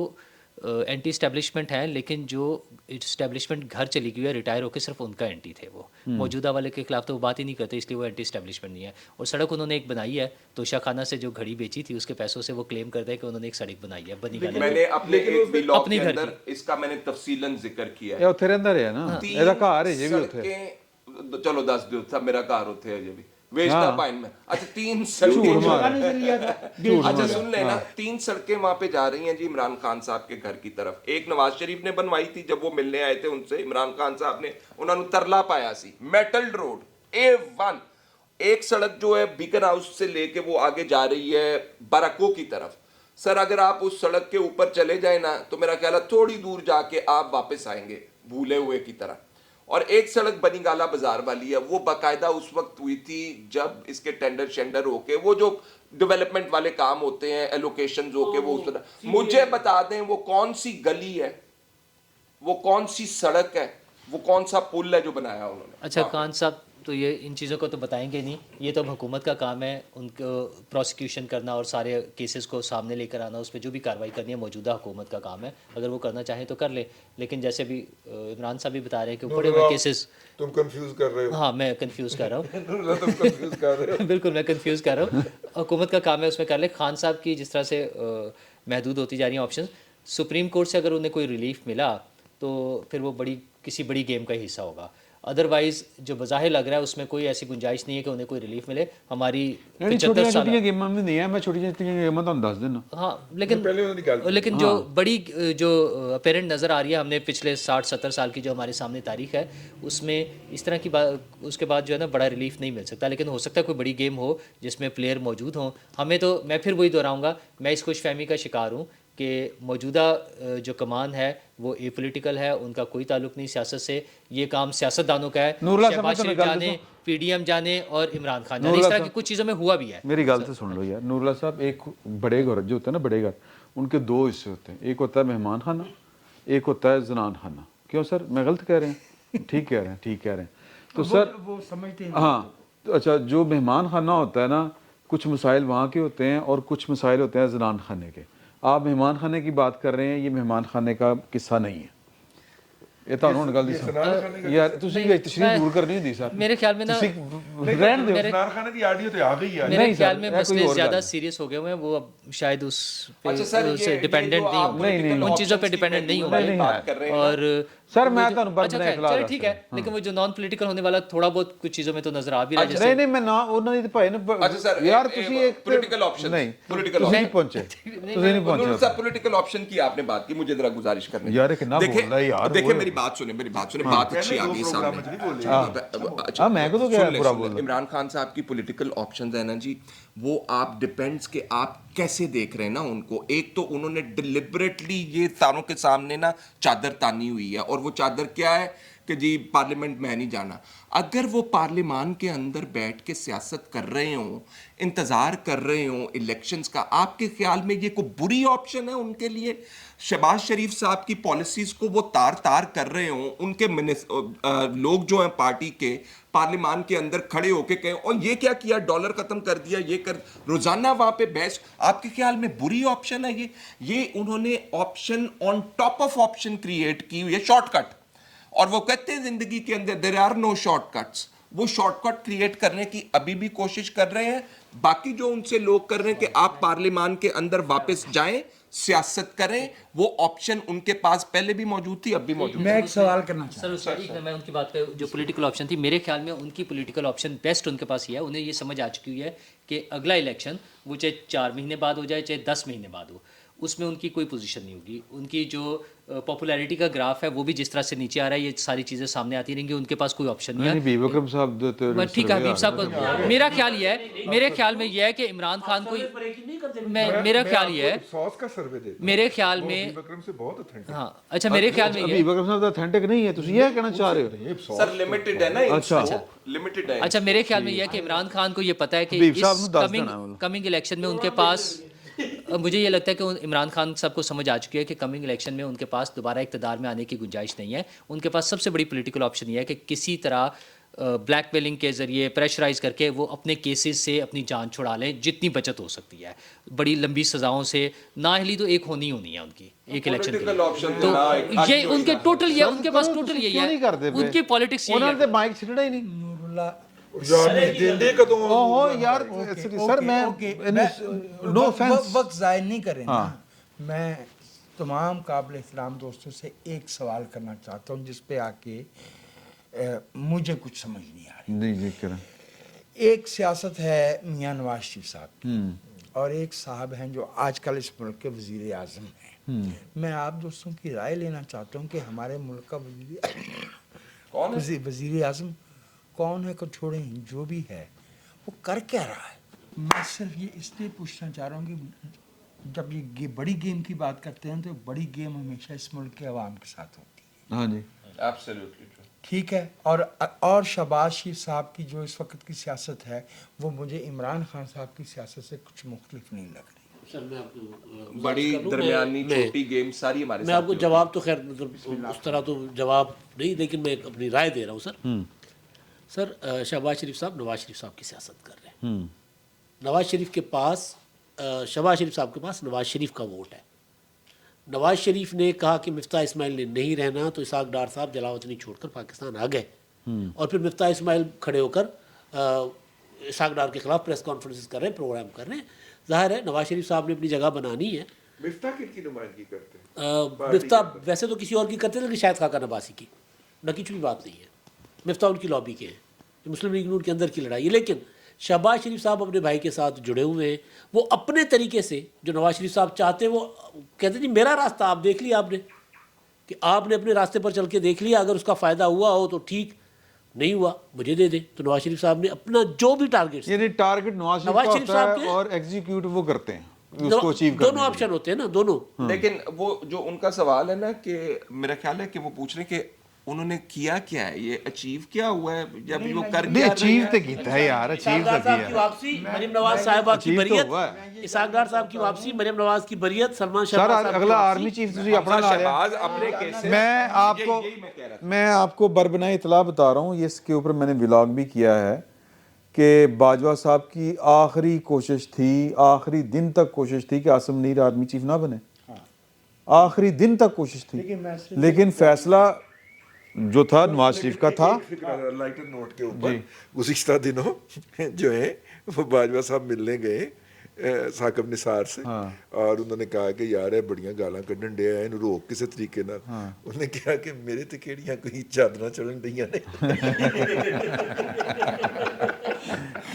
एंटी इस्टेब्लिशमेंट है, लेकिन जो इस्टेब्लिशमेंट घर चली गई है रिटायर होकर, सिर्फ उनका एंटी थे वो, मौजूदा वाले के खिलाफ तो वो बात ही नहीं करते, इसलिए वो एंटी इस्टेब्लिशमेंट नहीं है। और सड़क उन्होंने एक बनाई है, तोशा खाना से जो घड़ी बेची थी उसके पैसों से वो क्लेम करते हैं कि उन्होंने एक सड़क बनाई है बनी गाला। मैंने अपने एक ब्लॉग अपने के घर अंदर इसका मैंने तफसीलन जिक्र किया ਇਹ ਉੱਥੇ ਰਹਿੰਦਾ ਰਿਹਾ ਨਾ, ਇਹਦਾ ਘਰ ਹੈ ਜੇ ਵੀ ਉੱਥੇ। सड़कें चलो दस दियो सब मेरा घर होते है भी वेचता पाइन में। अच्छा 3 सड़कें, अच्छा सुन लेना, 3 सड़कें वहां पे जा रही हैं जी इमरान खान साहब के घर की तरफ। एक नवाज शरीफ ने बनवाई थी जब वो मिलने आए थे उनसे, इमरान खान साहब ने उन्होंने तरला पाया सी मेटल रोड A1। एक सड़क जो है बीकन हाउस से लेके वो आगे जा रही है बरको की तरफ। सर अगर आप उस सड़क के ऊपर चले जाए ना तो मेरा ख्याल है थोड़ी दूर जाके आप वापस आएंगे भूले हुए की तरह। और एक सड़क बनी गाला बाजार वाली है, वो बाकायदा उस वक्त हुई थी जब इसके टेंडर शेंडर होके वो जो डेवलपमेंट वाले काम होते हैं एलोकेशन होके वो उस तरह। मुझे बता दें वो कौन सी गली है, वो कौन सी सड़क है وہ کون سا پل ہے جو بنایا انہوں نے؟ اچھا خان صاحب تو یہ ان چیزوں کو تو بتائیں گے نہیں, یہ تو اب حکومت کا کام ہے ان کو پروسیکیوشن کرنا اور سارے کیسز کو سامنے لے کر آنا, اس پہ جو بھی کارروائی کرنی ہے موجودہ حکومت کا کام ہے, اگر وہ کرنا چاہیں تو کر لیں. لیکن جیسے بھی عمران صاحب بھی بتا رہے ہیں کہ بڑے بڑے کیسز, تم کنفیوز کر رہے ہو. ہاں میں کنفیوز کر رہا ہوں تم کنفیوز کر رہے ہو. بالکل میں کنفیوز کر رہا ہوں, حکومت کا کام ہے اس میں کر لیں. خان صاحب کی جس طرح سے محدود ہوتی جا رہی ہیں آپشن, سپریم کورٹ سے اگر انہیں کوئی ریلیف ملا تو پھر وہ کسی بڑی گیم کا حصہ ہوگا. ادروائز جو بظاہر لگ رہا ہے اس میں کوئی ایسی گنجائش نہیں ہے کہ انہیں کوئی ریلیف ملے. ہماری 75 سال گیماں میں نہیں ہے, میں چھوٹی چھوٹی گیماں تو دس دینا. ہاں لیکن جو بڑی جو اپیرنٹ نظر آ رہی ہے, ہم نے پچھلے 60-70 سال کی جو ہمارے سامنے تاریخ ہے اس میں اس طرح کی اس کے بعد جو ہے نا بڑا ریلیف نہیں مل سکتا. لیکن ہو سکتا ہے کوئی بڑی گیم ہو جس میں پلیئر موجود ہوں. ہمیں تو, میں پھر وہی دہراؤں گا, میں اس خوش فہمی کا شکار ہوں کہ موجودہ جو کمان ہے وہ اے پولیٹیکل ہے, ان کا کوئی تعلق نہیں سیاست سے. یہ کام سیاست دانوں کا ہے, شہباز شریف جانے, پی ڈی ایم جانے اور عمران خان جانے, اس طرح کی کچھ چیزوں میں ہوا بھی ہے. میری گل تو سن لو یار نور اللہ صاحب, ایک بڑے گھر جو ہوتا ہے نا, بڑے گھر, ان کے دو حصے ہوتے ہیں. ایک ہوتا ہے مہمان خانہ, ایک ہوتا ہے زنان خانہ. کیوں سر, میں غلط کہہ رہے ہیں؟ ٹھیک کہہ رہے ہیں, ٹھیک کہہ رہے ہیں. تو سر وہ سمجھتے ہیں. ہاں اچھا, جو مہمان خانہ ہوتا ہے نا, کچھ مسائل وہاں کے ہوتے ہیں اور کچھ مسائل ہوتے ہیں زنان خانے کے. آپ مہمان خانے کی بات کر رہے ہیں, یہ مہمان خانے کا قصہ نہیں ہے. یہ تو انہوں نے گل دی یار, تسی تشریح دور کرنی ہوندی سر. میرے خیال میں نا رہن دو, عمران خان کی آڈیو تو آ گئی ہے. میرے خیال میں مسئلے زیادہ سیریس ہو گئے ہوئے ہیں, وہ اب شاید اس پہ ڈیپینڈنٹ نہیں ہوں, ان چیزوں پہ ڈیپینڈنٹ نہیں ہوں. اور سر میں تو چلے ٹھیک ہے, لیکن وہ جو نان پولیٹیکل ہونے والا تھوڑا بہت کچھ چیزوں میں تو نظر آ بھی رہا ہے. نہیں نہیں, میں نہ انہوں نے بھائی نا یار تسی ایک پولیٹیکل آپشن نہیں, پولیٹیکل تسی نہیں پہنچے, تسی نہیں پہنچے. پولیٹیکل آپشن کی آپ نے بات کی, مجھے ذرا گزارش کرنی یار کتنا بول رہا ہے یار. دیکھیں میری بات سنیں, بات اچھی آ گئی سامنے. ہاں میں کو تو کیا برا بول رہا. عمران خان صاحب کی پولیٹیکل آپشنز ہیں نا جی, وہ آپ ڈیپینڈس کہ آپ کیسے دیکھ رہے ہیں نا ان کو. ایک تو انہوں نے ڈیلیبریٹلی یہ ساروں کے سامنے نا چادر تانی ہوئی ہے, اور وہ چادر کیا ہے کہ جی پارلیمنٹ میں نہیں جانا. اگر وہ پارلیمان کے اندر بیٹھ کے سیاست کر رہے ہوں, انتظار کر رہے ہوں الیکشنز کا, آپ کے خیال میں یہ کوئی بری آپشن ہے ان کے لیے؟ شہباز شریف صاحب کی پالیسیز کو وہ تار کر رہے ہوں, ان کے لوگ جو ہیں پارٹی کے پارلیمان کے اندر کھڑے ہو کے کہیں اور یہ کیا کیا, ڈالر ختم کر دیا, یہ کر, روزانہ وہاں پہ بحث, آپ کے خیال میں بری آپشن ہے یہ انہوں نے option on top of option create کی ہوئی ہے, شارٹ کٹ. اور وہ کہتے ہیں زندگی کے اندر there are no shortcuts, وہ شارٹ کٹ کریٹ کرنے کی ابھی بھی کوشش کر رہے ہیں. باقی جو ان سے لوگ کر رہے ہیں کہ آپ پارلیمان کے اندر واپس جائیں, سیاست کریں, وہ آپشن ان کے پاس پہلے بھی موجود تھی, اب بھی موجود. میں ایک سوال کرنا چاہتا سر, میں ان کی بات پہ جو پولیٹیکل آپشن تھی, میرے خیال میں ان کی پولیٹیکل آپشن بیسٹ ان کے پاس یہ ہے, انہیں یہ سمجھ آ چکی ہوئی ہے کہ اگلا الیکشن وہ چاہے 4 مہینے بعد ہو جائے چاہے 10 مہینے بعد ہو, اس میں ان کی کوئی پوزیشن نہیں ہوگی. ان کی جو پاپولیرٹی کا گراف ہے وہ بھی جس طرح سے نیچے آ رہا ہے, یہ ساری چیزیں سامنے آتی رہیں گی, ان کے پاس کوئی آپشن نہیں ہے. حبیب اکرم صاحب ٹھیک ہے, حبیب صاحب کو میرا خیال یہ ہے, میرے خیال میں یہ ہے کہ عمران خان کو, میرا خیال یہ ہے, سوس کا سروے دیتے میرے خیال میں, اکرم سے بہت اتھینٹک. ہاں اچھا میرے خیال میں حبیب اکرم صاحب اتھینٹک نہیں ہے, تسی یہ کہنا چاہ رہے ہو؟ سر لمیٹڈ ہے نا, اچھا لمیٹڈ ہے. اچھا میرے خیال میں یہ ہے کہ عمران خان کو یہ پتہ ہے کہ اس کمنگ الیکشن میں ان کے پاس, مجھے یہ لگتا ہے کہ عمران خان صاحب کو سمجھ آ چکی ہے کہ کمنگ الیکشن میں ان کے پاس دوبارہ اقتدار میں آنے کی گنجائش نہیں ہے. ان کے پاس سب سے بڑی پولیٹیکل آپشن یہ ہے کہ کسی طرح بلیک میلنگ کے ذریعے پریشرائز کر کے وہ اپنے کیسز سے اپنی جان چھڑا لیں, جتنی بچت ہو سکتی ہے. بڑی لمبی سزاؤں سے نااہلی تو ایک ہونی ہے ان کی ایک الیکشن کے لیے. تو یہ ان کے ٹوٹل, یہ ان کے پاس ٹوٹل یہی ہے, ان کی پالیٹکس یہی ہے. انہوں نے مائک چھڑنا ہی نہیں. نور اللہ یار سر میں نو آفنس وقت ضائع نہیں کریں نا. میں تمام قابل احترام دوستوں سے ایک سوال کرنا چاہتا ہوں جس پہ آ کے مجھے کچھ سمجھ نہیں آ رہی. جی کریں. ایک سیاست ہے میاں نواز شریف صاحب کی, اور ایک صاحب ہیں جو آج کل اس ملک کے وزیر اعظم ہیں. میں آپ دوستوں کی رائے لینا چاہتا ہوں کہ ہمارے ملک کا وزیر اعظم کون ہے کو چھوڑیں, جو بھی ہے وہ کر کیا رہا ہے. میں صرف یہ اس لیے پوچھنا چاہ رہا ہوں کہ جب یہ بڑی گیم کی بات کرتے ہیں تو بڑی گیم ہمیشہ اس ملک کے عوام کے ساتھ ہوتی ہے. ہاں جی ایبسلیوٹلی ٹھیک ہے. اور شہباز شریف صاحب کی جو اس وقت کی سیاست ہے وہ مجھے عمران خان صاحب کی سیاست سے کچھ مختلف نہیں لگ رہی. सर मैं आपको बड़ी दरमियानी छोटी गेम सारी हमारे मैं आपको जवाब तो खैर मतलब उस तरह तो जवाब नहीं, लेकिन मैं अपनी राय दे रहा हूँ सर। सर शहबाज शरीफ साहब नवाज शरीफ साहब की सियासत कर रहे हैं। नवाज शरीफ के पास शहबाज शरीफ साहब के पास नवाज शरीफ का वोट है। नवाज शरीफ ने कहा कि मिफ्ता इस्माइल ने नहीं रहना, तो इसहाक डार साहब जलावतनी छोड़कर पाकिस्तान आ गए, और फिर मिफ्ता इस्माइल खड़े होकर इसहाक डार के खिलाफ प्रेस कॉन्फ्रेंसेस कर रहे हैं, प्रोग्राम कर रहे हैं। जाहिर है नवाज शरीफ साहब ने अपनी जगह बनानी है। मिफ्ता किसकी नुमाइंदगी करते हैं? मिफ्ता वैसे तो किसी और की करते हैं, लेकिन शायद खाका नबासी की, न की कोई बात नहीं है। मिफ्ता उनकी लॉबी के हैं, मुस्लिम लीग नून के अंदर की लड़ाई है। लेकिन शहबाज शरीफ साहब अपने भाई के साथ जुड़े हुए हैं। वो अपने तरीके से जो नवाज शरीफ साहब चाहते हैं, वो कहते जी मेरा रास्ता आप देख लिया आपने, कि आपने अपने रास्ते पर चल के देख लिया, अगर उसका फ़ायदा हुआ हो तो ठीक, नहीं हुआ मुझे दे दे। तो नवाज शरीफ साहब ने अपना जो भी टारगेट, यानी टारगेट नवाज शरीफ का होता है और एग्जीक्यूट वो करते हैं उसको अचीव करने दोनों ऑप्शन होते हैं ना, दोनों। लेकिन वो जो उनका सवाल है ना, कि मेरा ख्याल है कि वो पूछ रहे हैं कि उन्होंने किया क्या है, ये अचीव क्या हुआ है, या अभी वो कर नहीं क्या अचीव रहे तो हैं? कीता है यार, अचीव तो साहब की किया। वापसी, मरियम नवाज साहिबा की अचीव तो बरियत, हुआ है। इसहाक डार साहब की वापसी, मरियम नवाज की बरियत, सलमान सर शहबाज साहब की अगला वापसी। आर्मी चीफ तुझे अपना ला लिया। शहबाज अपने केस से मैं आपको बरबनाई इतला बता रहा हूँ, ये इसके ऊपर मैंने व्लॉग भी किया है कि बाजवा साहब की आखिरी कोशिश थी, आखिरी दिन तक कोशिश थी कि आसिम मुनीर आर्मी चीफ ना बने। आखिरी दिन तक कोशिश थी, लेकिन फैसला जो था नवाज शरीफ का था। लाइटर नोट के ऊपर गुज़िश्ता दिनों जो है वो बाजवा साहब मिलने गए साकिब निसार से, और उन्होंने कहा कि यार है बड़ियां गालां कड्ढन डे है, इन्हू रोक किसी तरीके नाल। उन्होंने कहा कि मेरे ते केड़ियां कोई चादरां चढ़न दियां ने।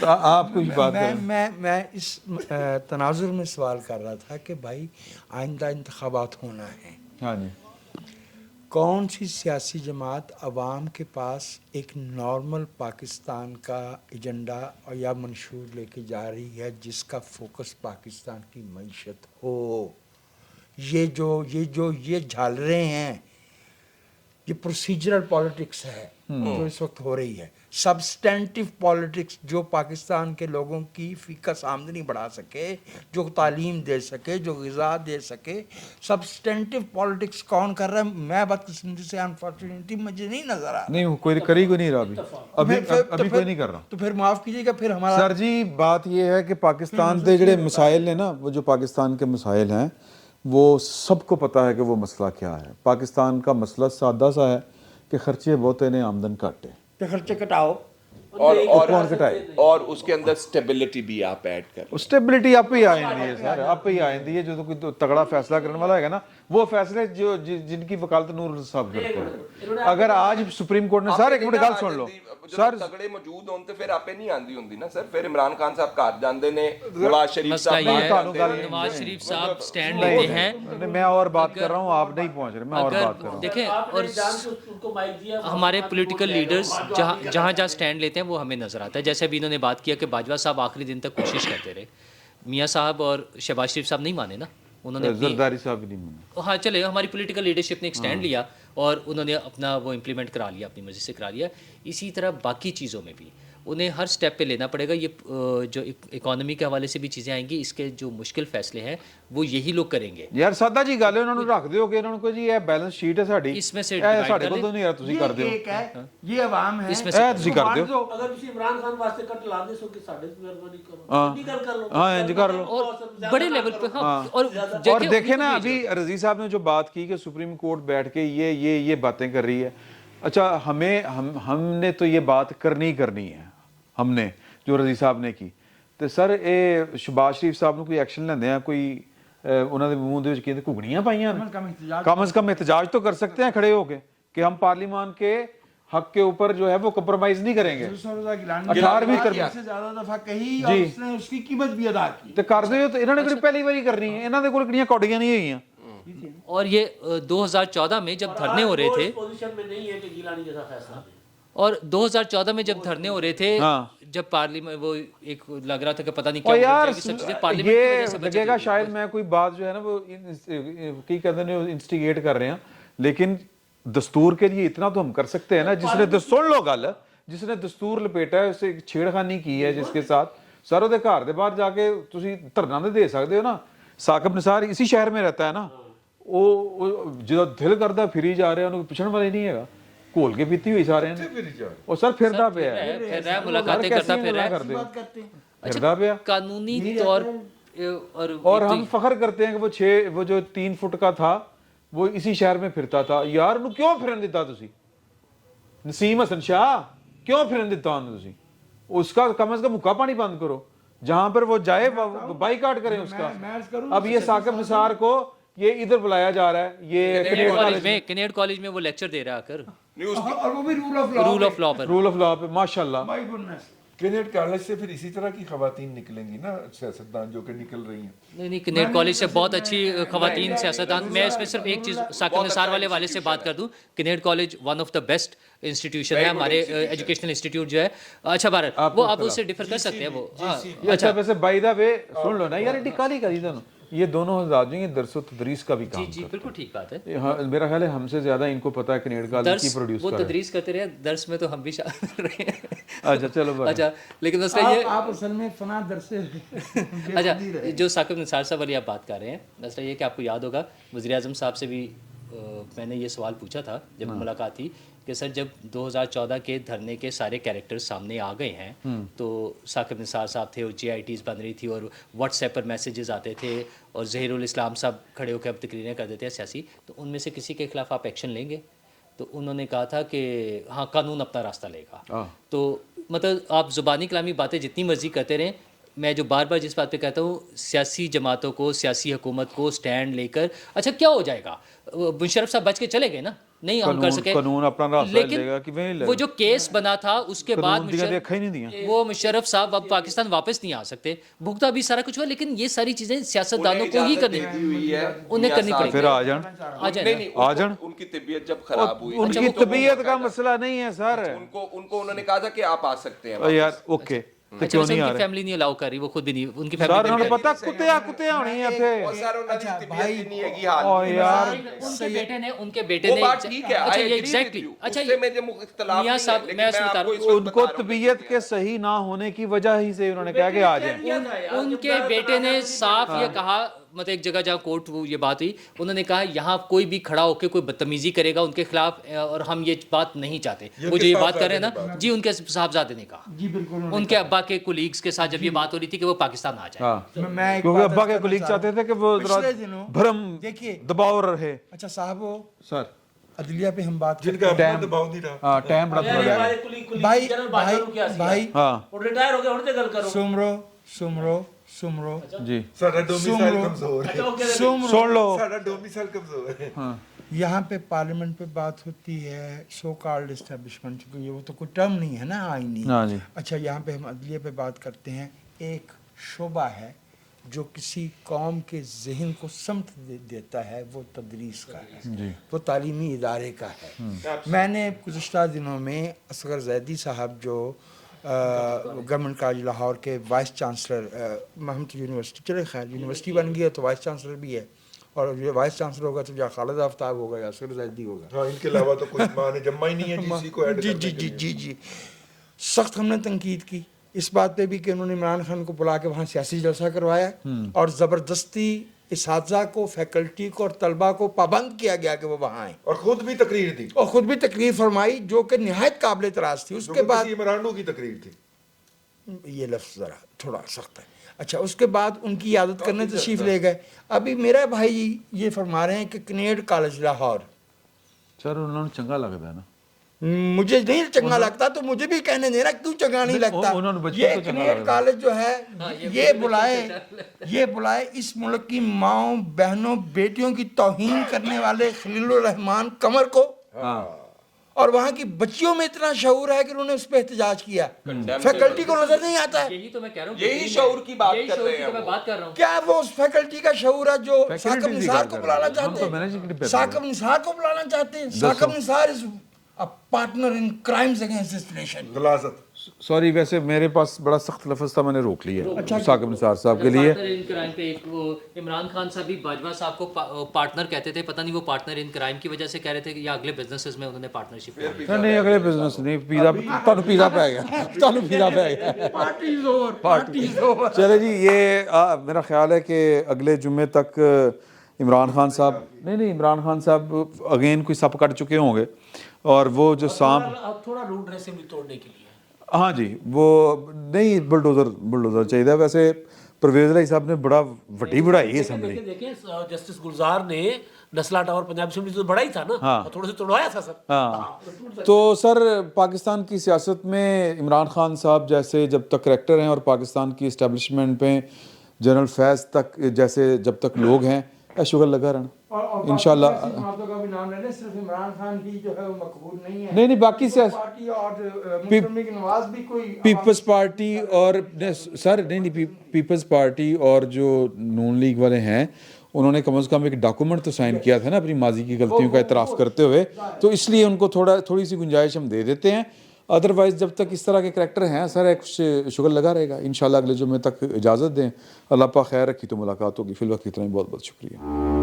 तो आप कुछ बात करें। मैं इस तनाजुर में सवाल कर रहा था कि भाई आइंदा इंतखाबात होना है, हाँ जी, कौन सी सियासी जमात अवाम के पास एक नॉर्मल पाकिस्तान का एजेंडा और या मंशूर लेके जा रही है जिसका फोकस पाकिस्तान की मईशत हो। ये झालरे हैं, ये प्रोसीजरल पॉलिटिक्स है जो इस वक्त हो रही है। सब्सटेंटिव पॉलिटिक्स जो पाकिस्तान के लोगों की फीकस आमदनी बढ़ा सके, जो तालीम दे सके, जो ग़िज़ा दे सके, सब्सटेंटिव पॉलिटिक्स कौन कर रहा है? मैं बदकिस्मती से अनफॉर्चुनेटली मुझे नहीं नज़र आ रहा। नहीं कोई करी को नहीं रहा अभी कोई नहीं कर रहा। तो फिर माफ़ कीजिएगा, फिर हमारा सर जी बात ये है कि पाकिस्तान के जड़े मसाइल ने ना, वो जो पाकिस्तान के मसाइल हैं वो सबको पता है कि वो मसला क्या है। पाकिस्तान का मसला सादा सा है कि खर्चे बहुत हैं, आमदन घट है, तो खर्चे कटाओ। कौन घटाए? और उसके अंदर स्टेबिलिटी भी आप ऐड कर। स्टेबिलिटी आप ही आएंदी है सर, आप ही आएंदी है। जो तो कोई तो तगड़ा फैसला करने वाला है ना, वो फैसले जो जिनकी वकालत नूर साहब करते हैं। अगर आज सुप्रीम कोर्ट ने, सर एक मिनट गल सुन लो सर, तगड़े मौजूद हों तो फिर आपे नहीं आंदी होंदी ना सर। फिर इमरान खान साहब घर जांदे ने, नवाज शरीफ मसला साहब ये घर है, जांदे ने। नवाज शरीफ साहब स्टैंड लेते हैं। मैं और बात कर रहा हूँ, आप नहीं पहुंच रहे, मैं और बात कर रहा हूँ। देखें, और उनको माइक दिया, हमारे पॉलिटिकल लीडर्स जहाँ स्टैंड लेते हैं वो हमें नज़र आता है। जैसे अभी इन्होंने बात किया कि बाजवा साहब आखिरी दिन तक कोशिश करते रहे, मियाँ साहब और शहबाज शरीफ साहब नहीं माने ना, उन्होंने जरदारी साहब भी नहीं माने। हाँ चले, हमारी पॉलिटिकल लीडरशिप ने एक स्टैंड लिया और उन्होंने अपना वो इम्प्लीमेंट करा लिया, अपनी मर्जी से करा लिया। इसी तरह बाकी चीज़ों में भी उन्हें हर स्टेप पे लेना पड़ेगा। ये जो इकोनॉमी के हवाले से भी चीज़ें आएंगी, इसके जो मुश्किल फैसले हैं वो यही लोग करेंगे। यार सादा जी गल है, उन्होंने रख दिओ कि उन्होंने कोई जी ये बैलेंस शीट है साडी, इसमें से साडे कोल तो नहीं यार तुसी कर दिओ, एक है, ये अवाम है, इसमें से तुसी कर दिओ। अगर तुसी इमरान खान वास्ते कट ला दे सो कि साडे से मेहरबानी करो, हाँ। नहीं कर लो, हाँ इंज कर लो। और बड़े लेवल पे हाँ। और देखे ना अभी रजी साहब ने जो बात की कि सुप्रीम कोर्ट बैठ के ये बातें कर रही है। अच्छा हमने तो ये बात करनी है, हमने जो रजी साहब ने की। तो सर ये शहबाज शरीफ साहब ने कोई एक्शन लेंदे हैं, कोई उन्होंने मुंह दे विच कहंदे घुगड़ियां पाइयां, कम से कम एहतजाज तो कर सकते हैं खड़े होके कि हम पार्लियामान के हक के ऊपर जो है वो कंप्रोमाइज नहीं करेंगे। 18वीं तरफ से ज्यादा दफा कही और उसने उसकी कीमत भी अदा की। तो कर दो, तो इन्होंने कोई पहली बारी करनी है, इन्होंने कोल कितनी कौड़ियां नहीं हुई। और ये 2014 में जब धरने हो रहे थे, पोजीशन में नहीं है कि गिलानी जैसा फैसला ले। और 2014 में जब धरने हो रहे थे, जब पार्लियामेंट वो एक लग रहा था कि पता नहीं क्या यार हो जाएगी, सब चीजें पार्लियामेंट की वजह से बच लगेगा जाएगी। शायद मैं कोई बात जो है ना वो की कहते हैं इंस्टिगेट कर रहे हैं, लेकिन दस्तूर के लिए इतना तो हम कर सकते हैं ना। जिसने सुन लो गल, जिसने दस्तूर लपेटा है उसे छेड़खानी की है जिसके साथ, सर ਉਹਦੇ ਘਰ ਦੇ ਬਾਹਰ ਜਾ ਕੇ ਤੁਸੀਂ ਧਰਨਾ ਦੇ ਸਕਦੇ ਹੋ ਨਾ ਸਾਕਬ ਨਿਸਾਰ ਇਸੀ ਸ਼ਹਿਰ में रहता है ना, ਉਹ ਜਦੋਂ ਦਿਲ ਕਰਦਾ ਫਿਰੀ ਜਾ ਰਿਹਾ, ਉਹਨੂੰ ਪੁੱਛਣ ਵਾਲੇ ਨਹੀਂ ਹੈਗਾ, ਘੋਲ ਕੇ ਪੀਤੀ ਹੋਈ ਸਾਰਿਆਂ ਨੇ, ਉਹ ਸਰ ਫਿਰਦਾ ਪਿਆ ਹੈ, फिर रहा है, मुलाकातें करता फिर रहा है। फिरदा पिया। कानूनी तौर और हम फख्र करते हैं कि वो जो 3 फुट का था वो इसी शहर में फिरता था। यार ਉਹਨੂੰ ਕਿਉਂ ਫਿਰਨ ਦਿੱਤਾ ਤੁਸੀਂ? नसीम हसन शाह क्यों फिरन ਦਿੱਤਾ ਉਹਨੂੰ ਤੁਸੀਂ? उसका कम से कम मुक्का पानी बंद करो, जहां पर वो जाए बाइकाट करें उसका। अब ये साकिब निसार को ये इधर बुलाया जा रहा है, ये कनेड कॉलेज में वो लेक्चर दे रहा है आकर, और वो भी रूल ऑफ लॉ पर। रूल ऑफ लॉ पे माशाल्लाह। My goodness. कैनेड कॉलेज से फिर इसी तरह की खवातीन निकलेंगी ना सियासतदान जो कि निकल रही हैं। नहीं कनेड कॉलेज से बहुत अच्छी खवातीन सियासतदान। मैं इसमें सिर्फ एक चीज़ साकिब निसार वाले वाले से बात कर दूं, Kinnaird college one of the best institution है हमारे एजुकेशनल इंस्टीट्यूट जो है। अच्छा भारत वो आप उससे डिफर कर सकते हैं वो। अच्छा वैसे बाय द वे सुन लो ना यार, टिकाली का इधर ये दोनों हज़रात जो ये दरस तदरीस का भी काम जी बिल्कुल ठीक बात है। हाँ, मेरा ख्याल है हमसे ज्यादा इनको पता है कनेड कॉलेज की प्रोड्यूस वो कर रहे तदरीस करते रहे, दर्स में तो हम भी शामिल रहे हैं। अच्छा चलो बस। अच्छा लेकिन मसला ये आप असल में फना दरसे अच्छा जो साकिब निसार साहब वाली आप बात कर रहे हैं, मसला ये कि आपको याद होगा वज़ीर आज़म साहब से भी मैंने ये सवाल पूछा था जब मुलाकात थी कि सर जब 2014 के धरने के सारे कैरेक्टर्स सामने आ गए हैं तो साकिब निसार साहब थे और JITs बन रही थी और व्हाट्सएप पर मैसेजेस आते थे और ज़हीरुल इस्लाम साहब खड़े होकर अब तकरीरें कर देते हैं सियासी, तो उनमें से किसी के खिलाफ आप एक्शन लेंगे? तो उन्होंने कहा था कि हाँ कानून अपना रास्ता लेगा। तो मतलब आप ज़ुबानी कलामी बातें जितनी मर्जी करते रहें, मैं जो बार बार जिस बात पे कहता हूँ सियासी जमातों को सियासी हुकूमत को स्टैंड लेकर, अच्छा क्या हो जाएगा? मुशर्रफ साहब बच के चले गए ना, नहीं हम कर सके, कानून अपना रास्ता लेगा कि नहीं लेगा? वो जो केस बना था उसके बाद वो मुशर्रफ साहब अब पाकिस्तान वापस नहीं आ सकते, भुगता भी सारा कुछ हुआ, लेकिन ये सारी चीजें सियासतदानों को ही करनी उन्हें करनी पड़ेगी। फिर आ जान उनकी तबीयत जब खराब हुई, उनकी तबीयत का मसला नहीं है सर, उनको उन्होंने कहा था कि आप आ सकते हैं यार ओके। अच्छा वैसे उनकी फैमिली नहीं अलाउ कर रही, वो खुद भी नहीं, उनकी फैमिली उन्हें पता कुत्ते होनी है थे भाई नहीं है हाल और यार उनके बेटे ने ठीक है। अच्छा ये एग्जैक्टली अच्छा मियां साहब मैं बता रहा हूं उनको तबीयत के सही ना होने की वजह ही से उन्होंने कहा कि आ जाए। उनके बेटे ने साफ ये कहा, मतलब एक जगह जहाँ कोर्ट ये बात हुई, उन्होंने कहा यहाँ कोई भी खड़ा होकर कोई बदतमीजी करेगा उनके खिलाफ और हम ये बात नहीं चाहते। वो जो ये बात कर रहे हैं ना जी, उनके साहबजादे ने कहा जी बिल्कुल, उनके अब्बा के कोलीग्स के साथ जब ये बात हो रही थी कि वो पाकिस्तान आ जाए, क्योंकि अब्बा के कोलीग चाहते थे कि वो भरम देखिए दबाव रहे। अच्छा साहब सर अदलिया पे हम बात जिनका अपना दबाव नहीं रहा। हाँ टाइम बड़ा भाई भाई हाँ रिटायर हो गए उनसे गल करो। सुमरो जी सारा डोमिसाइल कमजोर है, सुन लो सारा डोमिसाइल कमजोर है। हाँ यहाँ पे पार्लियामेंट पे बात होती है सो कॉल्ड एस्टेब्लिशमेंट, क्योंकि वो तो कोई टर्म नहीं है ना आईनी। हाँ जी। अच्छा यहाँ पे हम अदलिया पे बात करते हैं, एक शोबा है जो किसी कौम के जहन को समत देता है, वो तदरीस का है, वो तालीमी इदारे का है। मैंने गुज़श्ता दिनों में असगर जैदी साहब जो गवर्नमेंट कॉलेज लाहौर के वाइस चांसलर, हम तो यूनिवर्सिटी चले, खैर यूनिवर्सिटी बन गई है तो वाइस चांसलर भी है, और ये वाइस चांसलर होगा तो या खालिद आफ्ताब होगा या असगर जैदी होगा। हाँ इनके अलावा तो कोई माने जम्मा ही नहीं है जिसी को ऐड जी जी जी जी जी सख्त हमने तनकीद की इस बात पे भी कि उन्होंने इमरान खान को बुला के वहाँ सियासी जलसा करवाया और ज़बरदस्ती इसातिज़ा को, फैकल्टी को और तलबा को पाबंद किया गया कि वो वहाँ आए, और खुद भी तकरीर दी, और ख़ुद भी तकरीर फरमाई जो कि नहायत काबिल तराज़ थी। उसके बाद इमरानो की तकरीर थी, ये लफ्ज़ ज़रा थोड़ा सख्त है। अच्छा उसके बाद उनकी यादत करने तशरीफ़ ले गए। अभी मेरा भाई ये फरमा रहे हैं कि कनेड कॉलेज लाहौर, सर उन्होंने चंगा लगता है ना, मुझे नहीं चंगा लगता तो मुझे भी कहने देना, क्यों चंगा नहीं लगता। ये कनेड कॉलेज जो है ये बुलाए इस मुल्क की माओ बहनों बेटियों की तौहीन करने वाले खलीलुर रहमान कमर को, और वहाँ की बच्चियों में इतना शऊर है कि उन्होंने उस पर एहतजाज किया, फैकल्टी को नजर नहीं आता है। यही तो मैं कह रहा हूँ, यही शऊर की बात कर रहे हैं मैं बात कर रहा हूँ। क्या वो उस फैकल्टी का शऊर है जो साकिब निसार को बुलाना चाहते हैं? साकिब निसार को बुलाना चाहते हैं। Saqib Nisar is a partner in crimes against this nation. गलाजत सॉरी वैसे मेरे पास बड़ा सख्त लफ्ज़ था, मैंने रोक लिया साकिब निसार साहब के लिए। पार्टनर इन क्राइम पे एक वो इमरान खान साहब भी बाजवा साहब को पार्टनर कहते थे, पता नहीं वो पार्टनर इन क्राइम की वजह से कह रहे थे कि या अगले बिजनेसेस में उन्होंने पार्टनरशिप नहीं अगले बिजनेस नहीं, पिज़्ज़ा पिज़्ज़ा पे गया पिज़्ज़ा पे गया। पार्टी चले जी, ये मेरा ख्याल है कि अगले जुम्मे तक इमरान खान साहब नहीं इमरान खान साहब अगेन कोई सप कट चुके होंगे, और वो जो सांप थोड़ा रूट रेसिंग तोड़ने के लिए। हाँ जी, वो नहीं बुलडोज़र चाहिए। वैसे परवेज़ इलाही साहब ने बड़ा वड्डी बढ़ाई है असम्बली। देखिए जस्टिस गुलजार ने नस्ला टावर पंजाब असेंबली तो बड़ा ही था ना, हाँ। थोड़े से तोड़वाया था सर। हाँ तो सर पाकिस्तान की सियासत में इमरान खान साहब जैसे जब तक करेक्टर हैं, और पाकिस्तान की इस्टेब्लिशमेंट पे जनरल फैज़ तक जैसे जब तक लोग हैं, शुगर लगा रहना इंशाल्लाह। का भी नाम ले लें, सिर्फ इमरान खान की जो है वो मकबूल नहीं है। नहीं बाकी पार्टी और मुस्लिम लीग नवाज भी कोई पीपल्स पार्टी और सर नहीं पीपल्स पार्टी और जो नून लीग वाले हैं, उन्होंने कम से कम एक डॉक्यूमेंट तो साइन किया था ना अपनी माजी की गलतियों का इतराफ़ करते हुए, तो इसलिए उनको थोड़ी सी गुंजाइश हम दे देते हैं। अदरवाइज़ जब तक इस तरह के करैक्टर हैं सर, कुछ शुगर लगा रहेगा। इंशाल्लाह अगले जुम्मे तक इजाज़त दें। अल्लाह पाक खैर रखी तो मुलाकात होगी। फिल वक्त इतना ही, बहुत बहुत शुक्रिया।